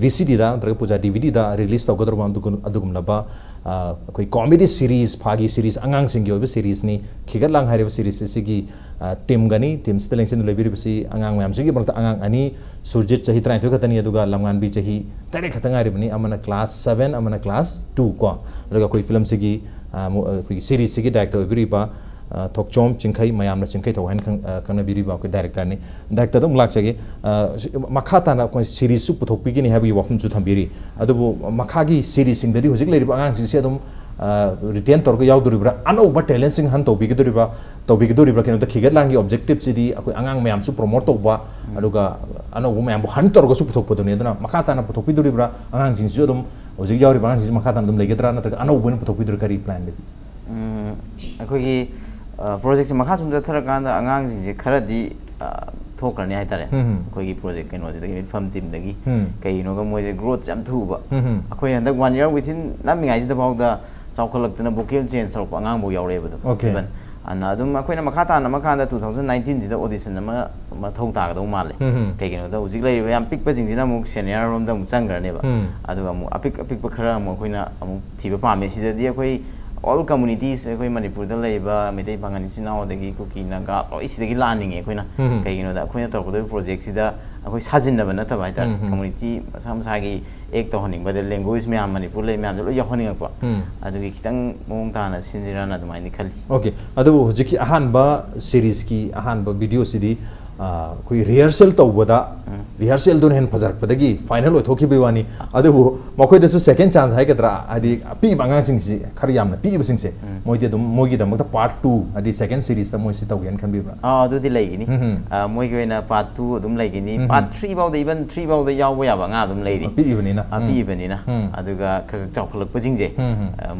VCD दा नत्र पूजा DVD दा रिलीज तौगदर मा अदुगुमलबा कोई कॉमेडी सीरीज फागी सीरीज अंगांग सिंगी ओबे सीरीज नि खिगलांग हारिब सीरीज सिगी टीम गनी टीम स्टेलेंग सिन लेबिरि बसी अंगांग मैम सिगी बंत अंगांग अनि सुरजित चही 3 खतनी अदुगा लमगान बी चही तरे खतंग हारिबनी अमना क्लास 7 अमना क्लास 2 को अदुगा कोई फिल्म सिगी कोई सीरीज सिगी डायरेक्टर ओबिरिबा थोकचोम चिंखै मयामना चिंखै थौहान खंगना बिरिबा को डायरेक्टर ने डायरेक्टर दम लाक्सगे मखाताना को सीरीज सु पुथोकपिगिनि हाबि वफम सु थंबिरि अदुबो मखागी सीरीज सिंगदि हुजिक लेरिबा आंगां सिंसे अदुम रिटेन तौरगा यावदुरिब्रा अनौबा टैलेंट सिंग हन तौबिगदुरिब्रा केनो खिगतलांगी ऑब्जेक्टिव सिदि अखोय आंगां मयाम सु प्रमोट तौबा अदुगा अनौबा मयाम हन तौरगा सु पुथोकपदुनि अदुना मखाताना पुथोकपिदुरिब्रा आंगां सिंसे अदुम हुजिक यावरिबा आंगां सिंसे मखाताना अदुम लेगेद्रा नतरगा अनौबा पुथोकपिदुर करी प्लान ले अखोगी प्रोजेक्ट से मखा सुम थरकान आगांग खरदी थोकरने हाइतारे अखोगी प्रोजेक्ट कइनोदि फम टीम दगी कइनोगा मोजे ग्रोथ जम थुबा अखोय हंदक 1 year विथिन नामिंगाइ सिदा बाउदा चावखलक्तना वोकल चेंज तौरप आगांग बो यावरेबदो इवन अना अदुम अखोयना मखा ताना मखांदा 2019 जिदा ऑडिशन अमा थौ तागदौ माले कइनोदा हुजिक लेरिबा याम पिकपा जिंजिना मुक सीनियर रोमदा मु चंगरनेबा अदुगा मु अपिक खरा मु अखोयना अमु थिबा पामे सिददि अखोय all communities अखोय मणिपुर द लेबा मेदै पांगानि सिनाव दगी कुकी नागा लोइ सिदगी लानिंगे अखोयना कइगिनो दा अखोयना तौरपदो प्रोजेक्ट सिदा अखोय साजिनबा नतबा हाइतार कम्युनिटी मसा मसागी एक तौहनिंग बदे लैंग्वेज में मणिपुर ले मैम लो यहनिंगपा अदुगी खितंग मोंग ताना सिनजिराना दुमाइनि खली ओके अदु हुजिकी अहानबा सीरीज की अहानबा वीडियो सिदी कोई रिहर्सल तौबदा रिहर्सल दोन हेन फजरक पदगी फाइनल ओथोकी बेवानी अदबु मखोय दसु सेकंड चांस हाय कदरा आदि पी बांगा सिंग सि खर यामना पी बसिंग से मोइदे दम मोगी दम पार्ट 2 आदि सेकंड सीरीज द मोइसि तौगेन खन बिब्रा अदुदि लैगिनी मोइगे ओइना पार्ट 2 अदुम लैगिनी पार्ट 3 बाउ द इवन 3 बाउ द याव याबा nga अदुम लैरि पी इबनिना अदुगा खग चौखलक पजिंग जे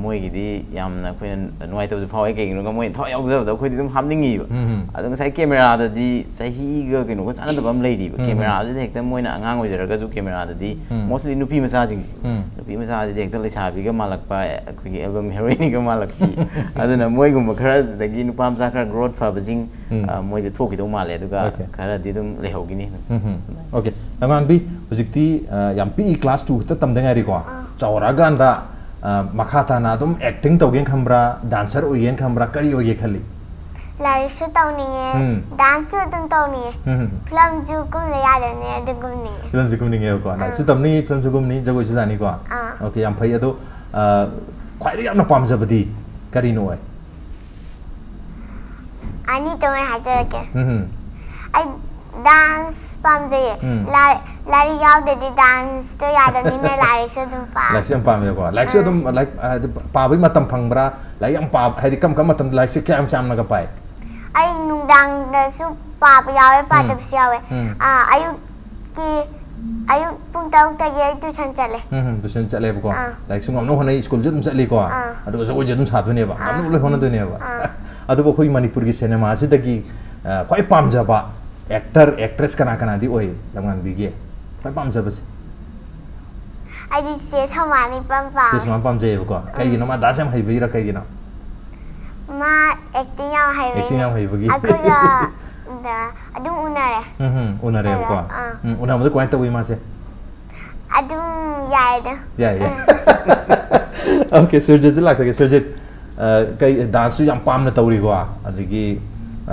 मोइगिदि यामना खोइन नुवाइ तब फावै केगिनो ग मोइ थ याव जब द खोइदि दम हामनिंगी अदुगा साइ कैमरा ददि सही ग केनो ग साना दबम लैरि कैमरा जे हेक्ता मोइना अंगांग ओइजरगा जु कैमरा ददि मोस्टली नुपी मसा जिंग नुपी मसा जे हेक्ता लेसाबि ग मालकपा खोइगे एल्बम हेरोइन ग मालकपि अदुना मोइगुम खरा दगि नुपा मसा खरा ग्रोथ फाबजिंग मोइजे थोकिदो माले अदुगा खरा दि दम लेहोगिनी ओके नगान बि हुजिक्ति याम पी क्लास 2 खता तमदंगारि को चावरा गांदा मखाता ना दम एक्टिंग तौगेन खमब्रा डांसर ओयेन खमब्रा करी ओये खली लाइक से तौनिंगे डांस तो तुम तौनिंगे फिल्म जो कुम ले यादने अदगुमनी फिल्म जो कुमनिंगे को लाइक से तमनी फिल्म जो कुमनी जगो से जानी को ओके याम फै अदो ख्वाइदि यामना पामजबदी करी नो आनी तो मैं हाजर के आई डांस पामजे लारी याव दे डांस तो यादनी ने लाइक से तुम पा लाइक से पामे को लाइक से तुम लाइक पाबै मतम फंगब्रा लाइक यम पा हाइदि कम कम मतम लाइक से क्याम क्याम नगा पाए आई नुंदांग दसु पाप यावे पादबस यावे आयु पुंग ताउक तगे आई ट्यूशन चले को लाइक सुंगम नो होनै स्कूल जदुम चली को अदो जगो जदुम साधुने बा हमनु ले होना दुने बा अदो बखोइ मणिपुर की सिनेमा से दगी खै पामजबा एक्टर एक्ट्रेस कना कना दी ओय लमगान बिगे खै पामजबसे आई से समानी पामपा से समान पामजे को कइगिनो मा दासम हैबिरा कइगिनो मा एक्टिंग याव हैबगी अकुगा दा अदुम उनारे को उना मद क्वाइ तवि मा से अदुम यायदा या ओके सुरजित लाक्सके सुरजित कई डांस याम पाम न तौरी को अदगी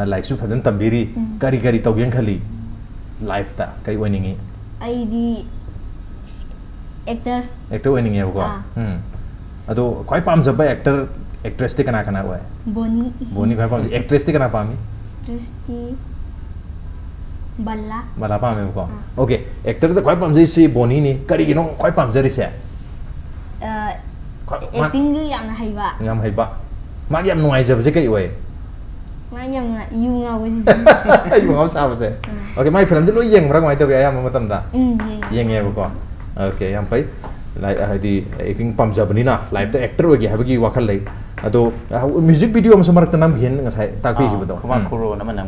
लाइक सु फजन तंबिरी करी करी तौगेन खली लाइफ ता कई वनिंगी आईडी एक्टर वनिंगे को अदो क्वाइ पाम जब एक्टर एक्ट्रेस ते कना कना होय बोनी क्वाइ पाम एक्ट्रेस ते कना पामी एक्ट्रेस ती बल्ला पामे को ओके एक्टर ते क्वाइ पाम जै सी बोनी नि करी गिनो क्वाइ पाम जरी से एक्टिंग जो याम हैबा मा याम नुआइ जब से कई होय यूंगा साबसे ओके माइ फिल्म जो येंग ब्रा माइ तबे आया मतम दा येंगे बको ओके याम पै लाइक हाइदि एक्टिंग पामजबनिना लाइफ द एक्टर होगे हाबगी वाखल लै अदो म्यूजिक वीडियो म समरक तनम घेन ngसाइ ताकि हिबदो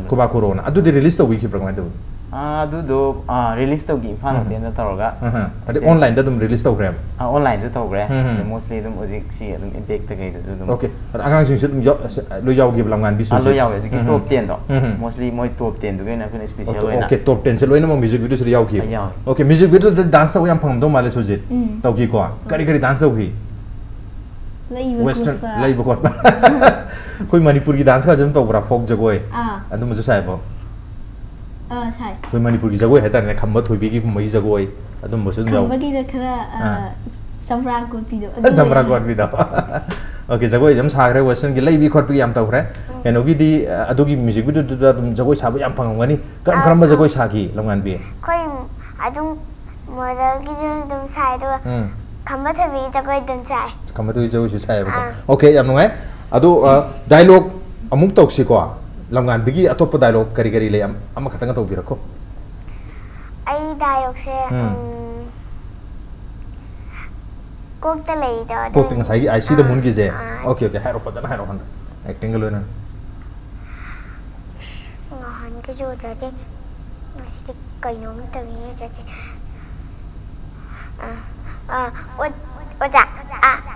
कुबा कोरोना अदु दि रिलीज तोबि खिब्रा माइ तबे अदु दो रिलीज तोगी फान देन तरोगा अदि ऑनलाइन द दुम रिलीज तोग्रे ऑनलाइन द तोग्रे मोस्टली दुम ओजिक सी दुम इम्पैक्ट तगै दुम ओके आगां सिं दुम लो यावगे बलंगान बिसु लो यावे जि टॉप 10 दो मोस्टली मोइ टॉप 10 दुगे ना फिन स्पेशल होइना ओके टॉप 10 से लोइना म म्यूजिक वीडियो से यावगी ओके म्यूजिक वीडियो द डांस तो याम फंगदो माले सुजित तोगी को करी करी डांस तोगी वेस्टर्न लै बखोट कोई मणिपुर की डांस का जम तोग्रा फोक जगोय अदु मजु साइबो साइ कोई मणिपुर की जगोय हेता ने खम्बा थोइबी की मई जगोय अदुम बसु जाव खम्बा की खरा समरा कोट पिदो ओके जगोय जम सागरे वेस्टर्न की लैबी खोट याम तोग्रे एनोगी दी अदुगी म्यूजिक वीडियो द दुम जगोय साबो याम फंगमगनी करम करम जगोय सागी लंगान बी कोई अदुम मॉडल की दुम साइ दो खम्बा थबी जगोय दुम साइ खम्बा थबी जगोय साइ ओके याम नुगाय अदु डायलॉग अमुक तोक्सी को लंगान बिगी अतोप डायलॉग करी करी ले अम खतंग तो बिरको आई डायलॉग से कोकते ले दो कोकते ngसाई आई सी द मून की जे ओके ओके हारो पजन हारो हंद एक्टिंग लोना ngahन के जो जाते मस्ती कइनो में तभी जाते ओजा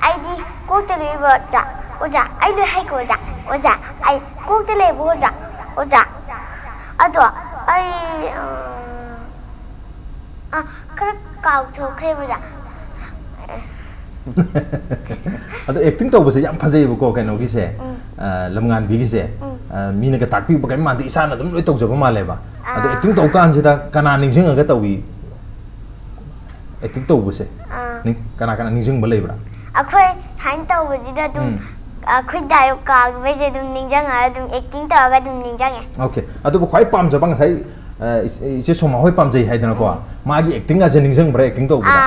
आईडी कोकते ले ओजा ओजा आई ले हाई को ओजा ओजा आई कोकते ले ओजा ओजा अदो आई कर काउ थोखरे ओजा अदो एक्टिंग तो बसे याम फजै बको कनो की से लमगान बिगी से मीना का ताकपी बगै मादि इसा न दम लोइ तोक जब माले बा अदो एक्टिंग तो कान से दा कना निंजिंग अगा तवी एक्टिंग तो बसे नि कना कना निंजिंग बलेब्रा अखोय हाइन तो बजिदा तुम अखोय डायलॉग का वेजे तुम निंजंग आ तुम एक्टिंग तो अगा तुम निंजंग ओके अदो ख्वाइ पाम जबंग साइ इसे सोमा होय पाम जई हाइदना को मागी एक्टिंग आ जनिंग जंग ब्रे एक्टिंग तो बुदा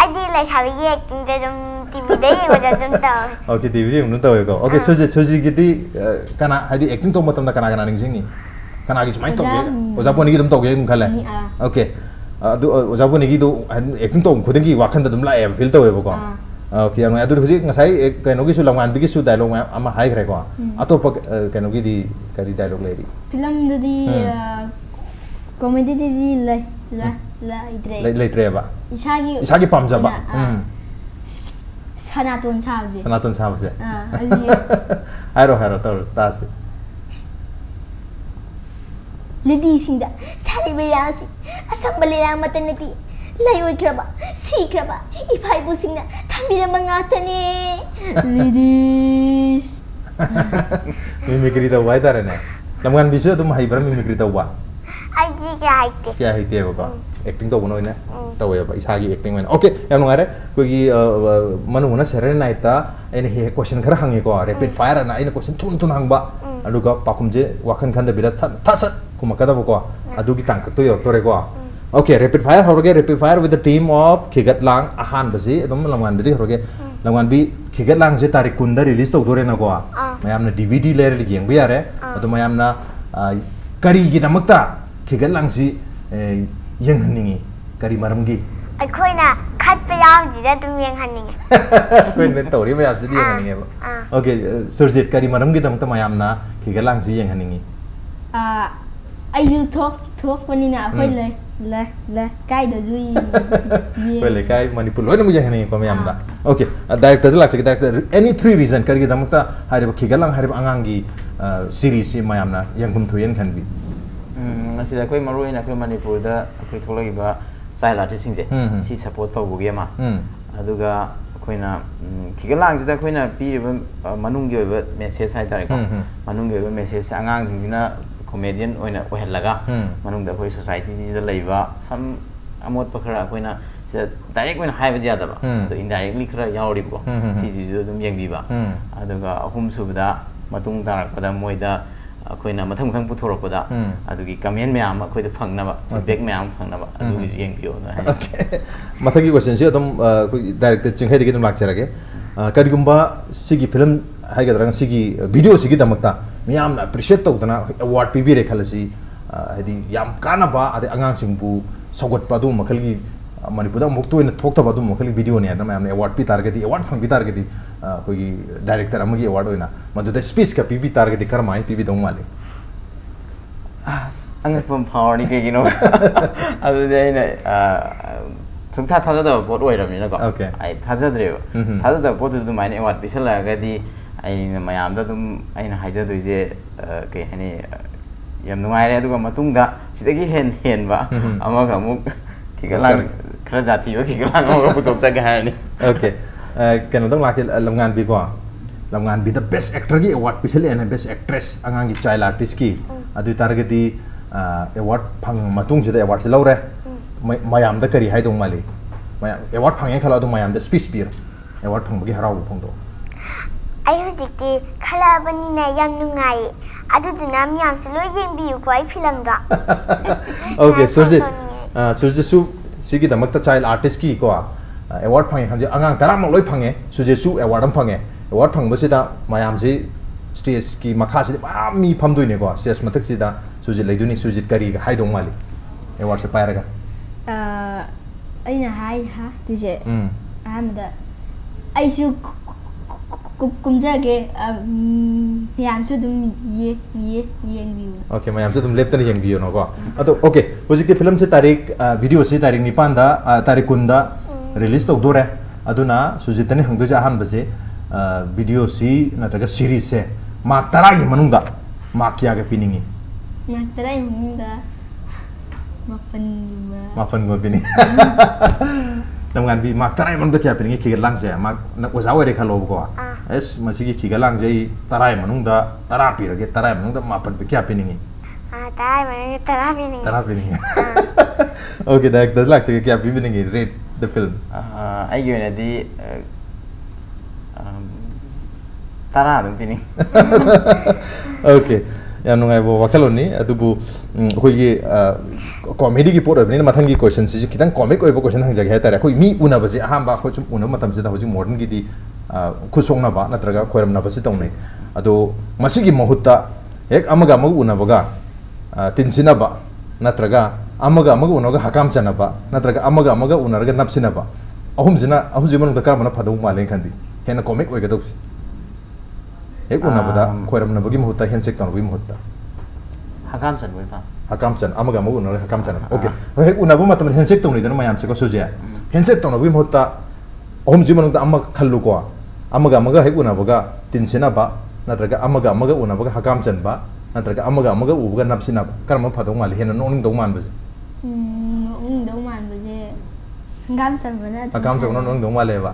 आदि ले साबि एक्टिंग दे जम टीवी दे हो जम तो ओके टीवी उन तो को ओके सुजी गिदी kana hadi acting to matam da kana ning jingi kana gi chmai to ge ojaponi gi dum to ge dum khale okay adu ojaponi gi do acting to khuding gi wakhan da dum la feel to we ko okay ang adu huji ngasai kaino gi su langan bi gi su dialogue ama hai khre ko atop kaino gi di kari dialogue le di film di comedy di la itre ba isagi pamja ba Sanaton Sabji. Sanaton Sabji. Haro tor tasi. Lady Sinda, Sally Bayasi, Assembly Maternity, Layo Kraba, Si Kraba, if I was in Tamira Mangatani. Ladies. Mimicry the white arena. Naman Bisho to my mimicry the one. I think I hate you. Acting to one in the way of Isagi acting when okay, Yamare, Kugi Manuna Serena, and he question Karahangi, rapid fire, and I question Tuntunangba, Aluga, Pakumje, Wakan Kanda Bida, Tassa, Kumakadabuko, Adugi Tank to your Torego. Okay, rapid fire, Horge, rapid fire with the team of Kigat Lang, Ahan Bazi, Laman Bidi Horge, Laman B, Kigat Lang Zetarikunda released of Dorenagoa. Mayamna DVD layer, Yangiare, Mayamna Kari Gitamata, Kigat Langzi. Yang haningi kari maramgi ai na khat pa yaw ji da tum yang haningi koin ben tori mayam ji yang haningi ba okay surjit kari maramgi dam ta mayam na ki galang ji yang haningi ai ju thok pani na khoi le kai da jui khoi le kai manipur loi na mu yang haningi ko mayam da okay director da lak director any three reason kari dam ta hari ki galang hari angangi series mayam na yang kum thuyen khan bi ngasi da koi maru ina koi manipur da koi tholai ba style artist sing je si support to bu ge ma aduga koi na kigalang ji da koi na pi manung ge ba message sai tare ko manung ge ba message angang jing jina comedian oina ohel laga manung da koi society ni da leiba sam amot pakhara koi na direct koi na hai ba ja da ba to indirectly khara yauri ko si ji jo dum yeng bi ba aduga ahum subda matung tarak pada moida akoina mathang mathang puthorokpada adugi comment myam akoida phangnaba feedback myam phangnaba adugi yengpio na okay mathagi question se adum director chinghai degi dum lakcharage karigumba sigi film haigadrang sigi video sigi damakta myam na appreciate tawdana award pibi re khalasi hadi yam kana ba ade angang singbu sogot padu makhalgi Manipuda Muktu in the Tokta video near them, award P target, award from P target, director Amagi award, but the speech can be target the Karmai, PV Domali. I'm from power, you know. Other than took that other boat way of Minago. Okay, I hazard you. Hazard go to the mine, what Bishala Gadi, I in my Amdum, I in Hazard is a any Yamuai to Matunga, Sitaki Henba, Amagamuk, Kigalang. Kerajati oke kelang orang putuk saga ni. Okay, kan orang laki Lamgan bi ko, Lamgan bi the best actor ki award pisali and best actress angang ki child artist ki. Adu target di award pang matung jeda award silau re. Mayam da kari hai dong mali. Mayam award pang yang kalau dong mayam da speech beer. Award pang bagi harau pang do. Ayo sikti kalau bani na yang nungai. Adu tu nam yam selo yang biu kuai film da. Okay, so su Sigi the Makta child artist ki ko award pang hamje angang taram loi phange suje su award am phange award phang basida mayam ji stage ki makha si mi pham dui ne ko stage mathak si da suje leiduni sujit kari hai dong mali award se pairaga aina hai ha tuje amda ai su kumja ge yam su dum ye view okay mayam su dum leptan yeng view no ko ato okay hojik film se tarik video se tarik 9 da tarik 9 da release to dore aduna sujitani hangdu ja han base video si natraga series se mak tara gi manung da mak kya ga piningi mak tara gi da mapan go pini Namun bi mak tarai man betia piningi kigalang je mak nak wasawe re khalo ko es masigi kigalang je tarai manung da tarapi rage tarai manung da mapan betia piningi tarai manung tarapi okay director lak se kya piningi rate the film ayo na di tara dum pining okay याम नुंगाई बो वखलोनी अदुबु खोगी comedy की पोर बनी मथंगी question से खितंग comic ओइबो question हंग जगे तारे खोई मी उना बजे अहांबा खो चुम उना मतम जदा होजि मॉडर्न की दी खुसोंगना बा नत्रगा खोरमना बसे तौने अदो मसिगी महुत्ता एक अमगा मग उना बगा तिनसिना बा नत्रगा अमगा उनगा हकाम चना बा नत्रगा अमगा उनरगा नपसिना बा अहुम जिमन दकार मना फदौ माले खंदी हेना कॉमिक ओइगदौस एक उनाबदा खोरमनबगी मुहूर्ता हेंसेक तनबगी मुहूर्ता हकाम चन बोलता हकाम चन अमगा मग उनर हकाम चन ओके हेक उनाबो मतम हेंसेक तौनिदन मयाम से को सुजे हेंसेक तनबगी मुहूर्ता अहुम जिमन द अमग खल्लु को अमगा हेक उनाबगा तिनसिना बा नत्रगा अमगा उनाबगा हकाम चन बा नत्रगा अमगा उबगा नपसिना करम फदौ माले हेना नोनिंग दौ मान बजे नोनिंग दौ मान बजे हकाम चन बना हकाम चन नोनिंग दौ माले बा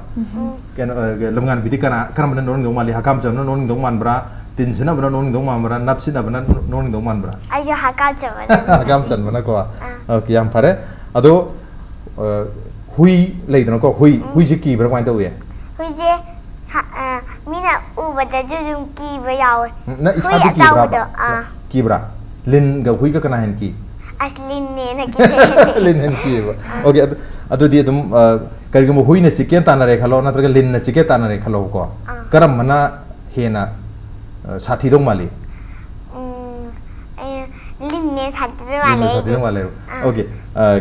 केन लमगान बिदि kana करम नोनिंग दौ माले हकाम चन नोनिंग दौ मान ब्रा तिनसिना बना नोनिंग दौ मान ब्रा नपसिना बना नोनिंग दौ मान ब्रा आइजो हकाम चन बना को ओके याम फरे अदो हुई लेदन को हुई जे की ब्रा माइन दौ ये हुई जे मीना उबदा जो जुम की बयाव ना इस आदि की ब्रा लिन ग हुई का कना हेन की असलिन ने न की लिन हेन की ओके अदो दी दम करिगम हुई ने चिकेन ताना रे खलो नत्रगा लिन ने चिके ताना रे खलो को करम मना हेना साथी दो माली लिन ने साथी दो माले ओके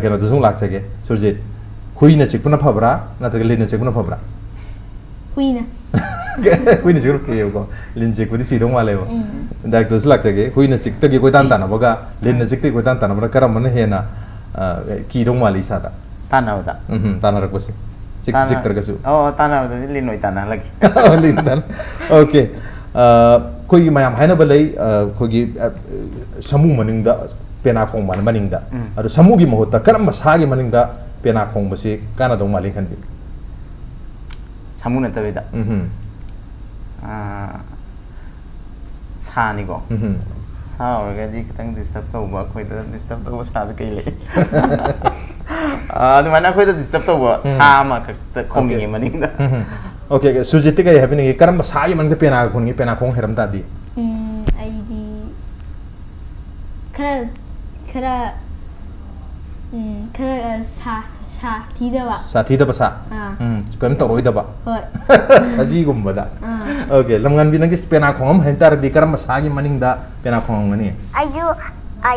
केनो दसुं लाख छगे सुरजित हुई ने चिकपुना फबरा नत्रगा लिन ने चिकपुना फबरा हुई ने जरूर के को लिन चिक बुदी सीदों माले वो डायरेक्टर से लग सके हुई ने चिक तक कोई तान ताना बगा लिन ने चिक तक कोई तान ताना बड़ा करम मन है ना की दो माली सादा ताना होता ताना रखो से चिक चिक तरह कसु ताना होता लिन होई ताना लगे लिन ताना ओके कोई मायाम है ना बलाई कोई समूह मनिंग दा पेना खोंग मान मनिंग दा और समूह की मोहता करम बसागी मनिंग दा पेना खोंग बसे काना दो माली खन भी समूह नता बेदा सानी को सा और गदी कितंग डिस्टर्ब तो हुआ कोई तो डिस्टर्ब तो वो साज के ले तो मैंने कोई तो डिस्टर्ब तो हुआ सामा का खोंगी मनिंग दा ओके सुजित का हैपनिंग है करम साई मन के पेना खोंगी पेना खोंग हेरम ता दी आईडी खरा साथी दबा सा कम तो रोई दबा सजी गुम्बदा ओके लमगन भी नंगी पेना खोंगम हेंतार दी करम सागी मनिंग दा पेना खोंगम गनी आइजो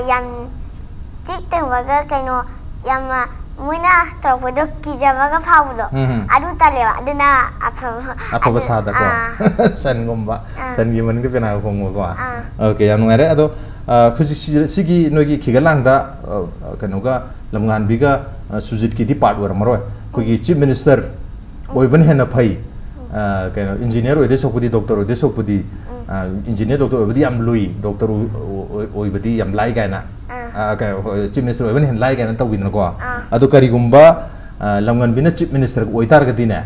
याम चिकते वगा कनो याम मुना तोपदो किजाबगा फावदो अदु तलेवा अदना अफबा सादा को सन गुम्बा सन गी मनिंग पेना खोंगम को ओके याम नुंगारे अदो खुशी सिगी नोगी खिगलांगदा कनोगा लमगान बिगा सुजित की पार्ट वर मरो कोई चीफ मिनिस्टर ओइबन हेना फई कनो इंजीनियर ओइदे सोपुदी डॉक्टर ओइदे सोपुदी इंजीनियर डॉक्टर ओइबदी याम लुई डॉक्टर ओइबदी याम लाई गायना चीफ मिनिस्टर ओइबन हेन लाई गायना तविन को अदो करिगुम्बा लमगन बिना चीफ मिनिस्टर ओइतार गदिने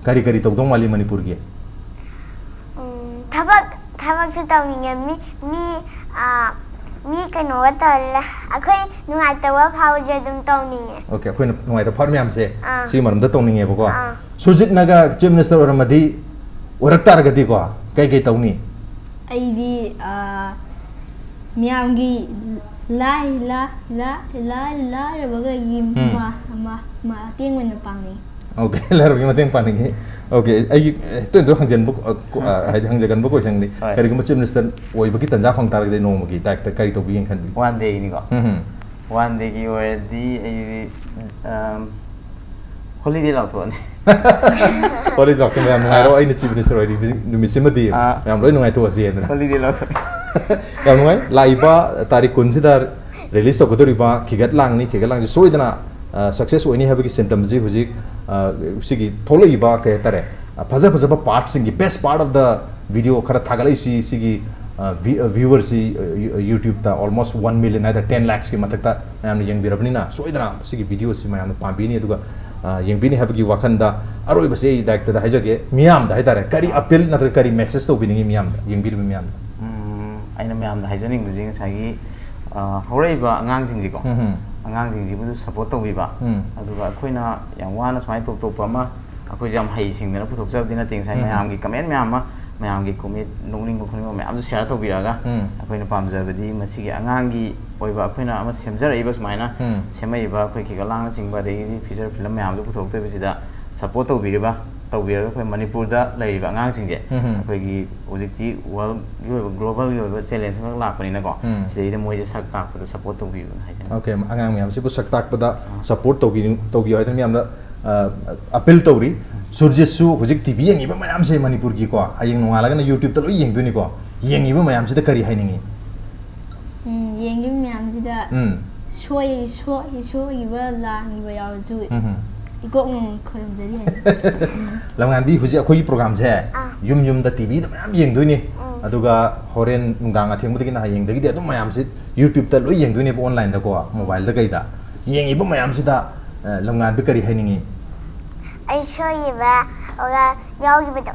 करी करी तोदों माली मणिपुर की थबक सु तौनिंगे मी कनो तले अखोई नुआइतवा फावजे दुम तौनिंगे ओके अखोई नुआइता फर म्याम से सी मरम द तौनिंगे बको सुजित नगा चीफ मिनिस्टर ओरमदी ओरक्तार गदी को कई तौनी आईडी म्यामगी लाई बगा यिम मा तेंग मन पांगे ओके लरबी मतेंग पानिगे ओके आई तो हंजन बुक हंजगन बुक क्वेश्चन नी करिगम चीफ मिनिस्टर ओइबकी तंजा फंग तारगे नोमगी टाइप त करि तो बियन खन बि वन डे नी को वन डे की ओरेडी आई हॉलिडे लाउथोने हॉलिडे लाउथो मैं नुगारो आई चीफ मिनिस्टर ओइदी नुमिसिमदी याम लोय नुगाइ तो असे हॉलिडे लाउथो याम नुगाइ लाइबा तारिख कुनसिदार रिलीज तो गदोरिबा खिगत लांग सोइदना सक्सेस होनी है कि सिम्टम जी हुजिक उसी थोलइबा के तरे फजा फजा पार्ट सिंगी best part of the video खरा थागलै सी व्यूअर्स यूट्यूब ता ऑलमोस्ट 1 मिलियन आइदर 10 लाख की मतकता मैम यंग बिरबनिना सोइदना सी वीडियो सी मैम पाबीनी अदुगा यंग बिनी है कि वखंदा अरोय बसे डायरेक्ट दा हाइजगे मियाम दा हाइतारे करी अपील नत्र करी मैसेज तो बिनिंग मियाम यंग बिर मियाम आइना मियाम दा हाइजनिंग बिजिंग सागी हौरैबा आंगांग सिंजिको आंगांग सिंजिबु सपोर्ट तौबिबा अदुगा अखोइना याम वाना समाय तोप तोप अमा अखोइ जाम हाइ सिंगना पुथोक जबदिना तेंग साइ मयाम की कमेंट मयाम मैम की कुमी नोनिंग खुनिंग मैम शेयर तौबीरगा अखोइना पामजबदी मसिगे आंगांगी ओइबा अखोइना अमा सेमजरइबा सुमाइना सेमइबा अखोइ खिगलांग चिंगबा देगी फीचर फिल्म मैम दु पुथोक्तबिसिदा सपोर्ट तौबीरबा तौबीरगा अखोइ मणिपुरदा लैबा आंगांग सिंगे अखोइगी होजिकती वर्ल्ड की ओइबा ग्लोबल की ओइबा चैलेंज मा लाकपनिना को सिदैदा मोइजे सक ताकपदा सपोर्ट तौबीबा हाइजा ओके आंगांग मैम सिबु सक ताकपदा सपोर्ट तौबी हाइदा मैम अपील तौरी सूर्यसु हुजिक टीवी यंगिबा मैम से मणिपुर की को हयंग नोंगालगना यूट्यूब त लोय यंगदुनी को यंगिबा मैम से करी हाइनिंगी यंगिबा मैम सिदा सोइबा लांगिबा यावजु इकोंग खरमजरी लंगानबी हुजि अखोई प्रोग्राम से युम युम द टीवी द मैम यंगदुनी अदुगा होरेन नुंगांग अथेंगबदगी ना हयंगदगी दे मैम से यूट्यूब त लोय यंगदुनी ऑनलाइन द को मोबाइल द गइदा यंगिबा मैम सिदा लंगानबी करी हाइनिंगी ai soiba oga yawgibedo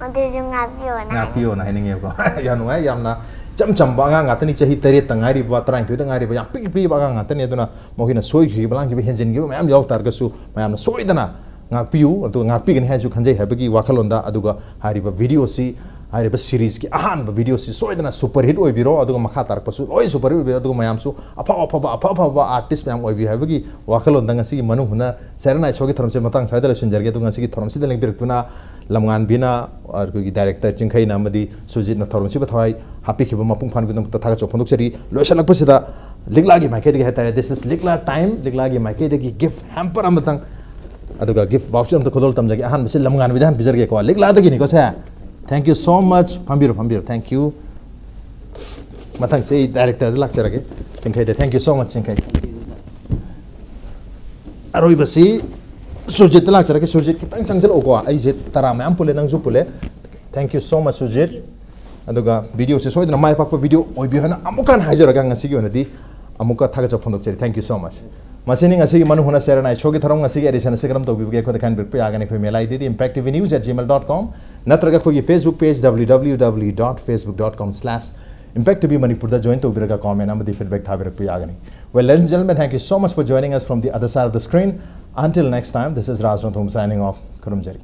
adeju ngapiona haning ko ya nuai yamna cham banga ngatani chahi tare tangari ba train thu tangari ba pik pik ba ngatani aduna mohina soi gi balang gi henjin gi mayam yaw tar gasu mayam na soi dana ngapiu atu ngapi gani haju khanjai habagi wakalonda aduga hariba video si hariba series ki ahan ba video si soi dana super hit oi biro aduga makha tar pasu oi super hit biro aduga mayam su apa artist mayam oi bi habagi wakalonda ngasi manu huna serana shogi tharamse matang saida la sunjar ge aduga ngasi tharamse da leng birtuna lamngan bina ar ko gi director chingkhai namadi sujit na tharamse ba thai happy khiba mapung phan bidam ta thaga choponduk seri loisalak pasida ligla gi maike de heta this is ligla time ligla gi maike de gi gift hamper amatang aduga gift voucher am to khodol tam jagi ahan bise lamngan bidan bijar ge ko ligla da gi ni ko sa thank you so much pambiro thank you matang sei director de lecture ge chingkhai de thank you so much chingkhai aroi basi sujit lecture ge sujit kitang changjal ko ai je tara mam pule nang ju pule thank you so much sujit aduga video se soidna mai pakpa video oi bi hana amukan hajaraga ngasi gi onadi amuka thaga chapondok cheri thank you so much masini ngasi gi manu huna serana shogi tharom ngasi gi edition se gram to bi ge ko kan bir pe agane khoi mail id impactvnews@gmail.com natraga khoi facebook page www.facebook.com/impactv manipur da join to biraga comment amadi feedback tha bir pe agane well ladies and gentlemen thank you so much for joining us from the other side of the screen until next time this is Raj Ranthum signing off Kurumjari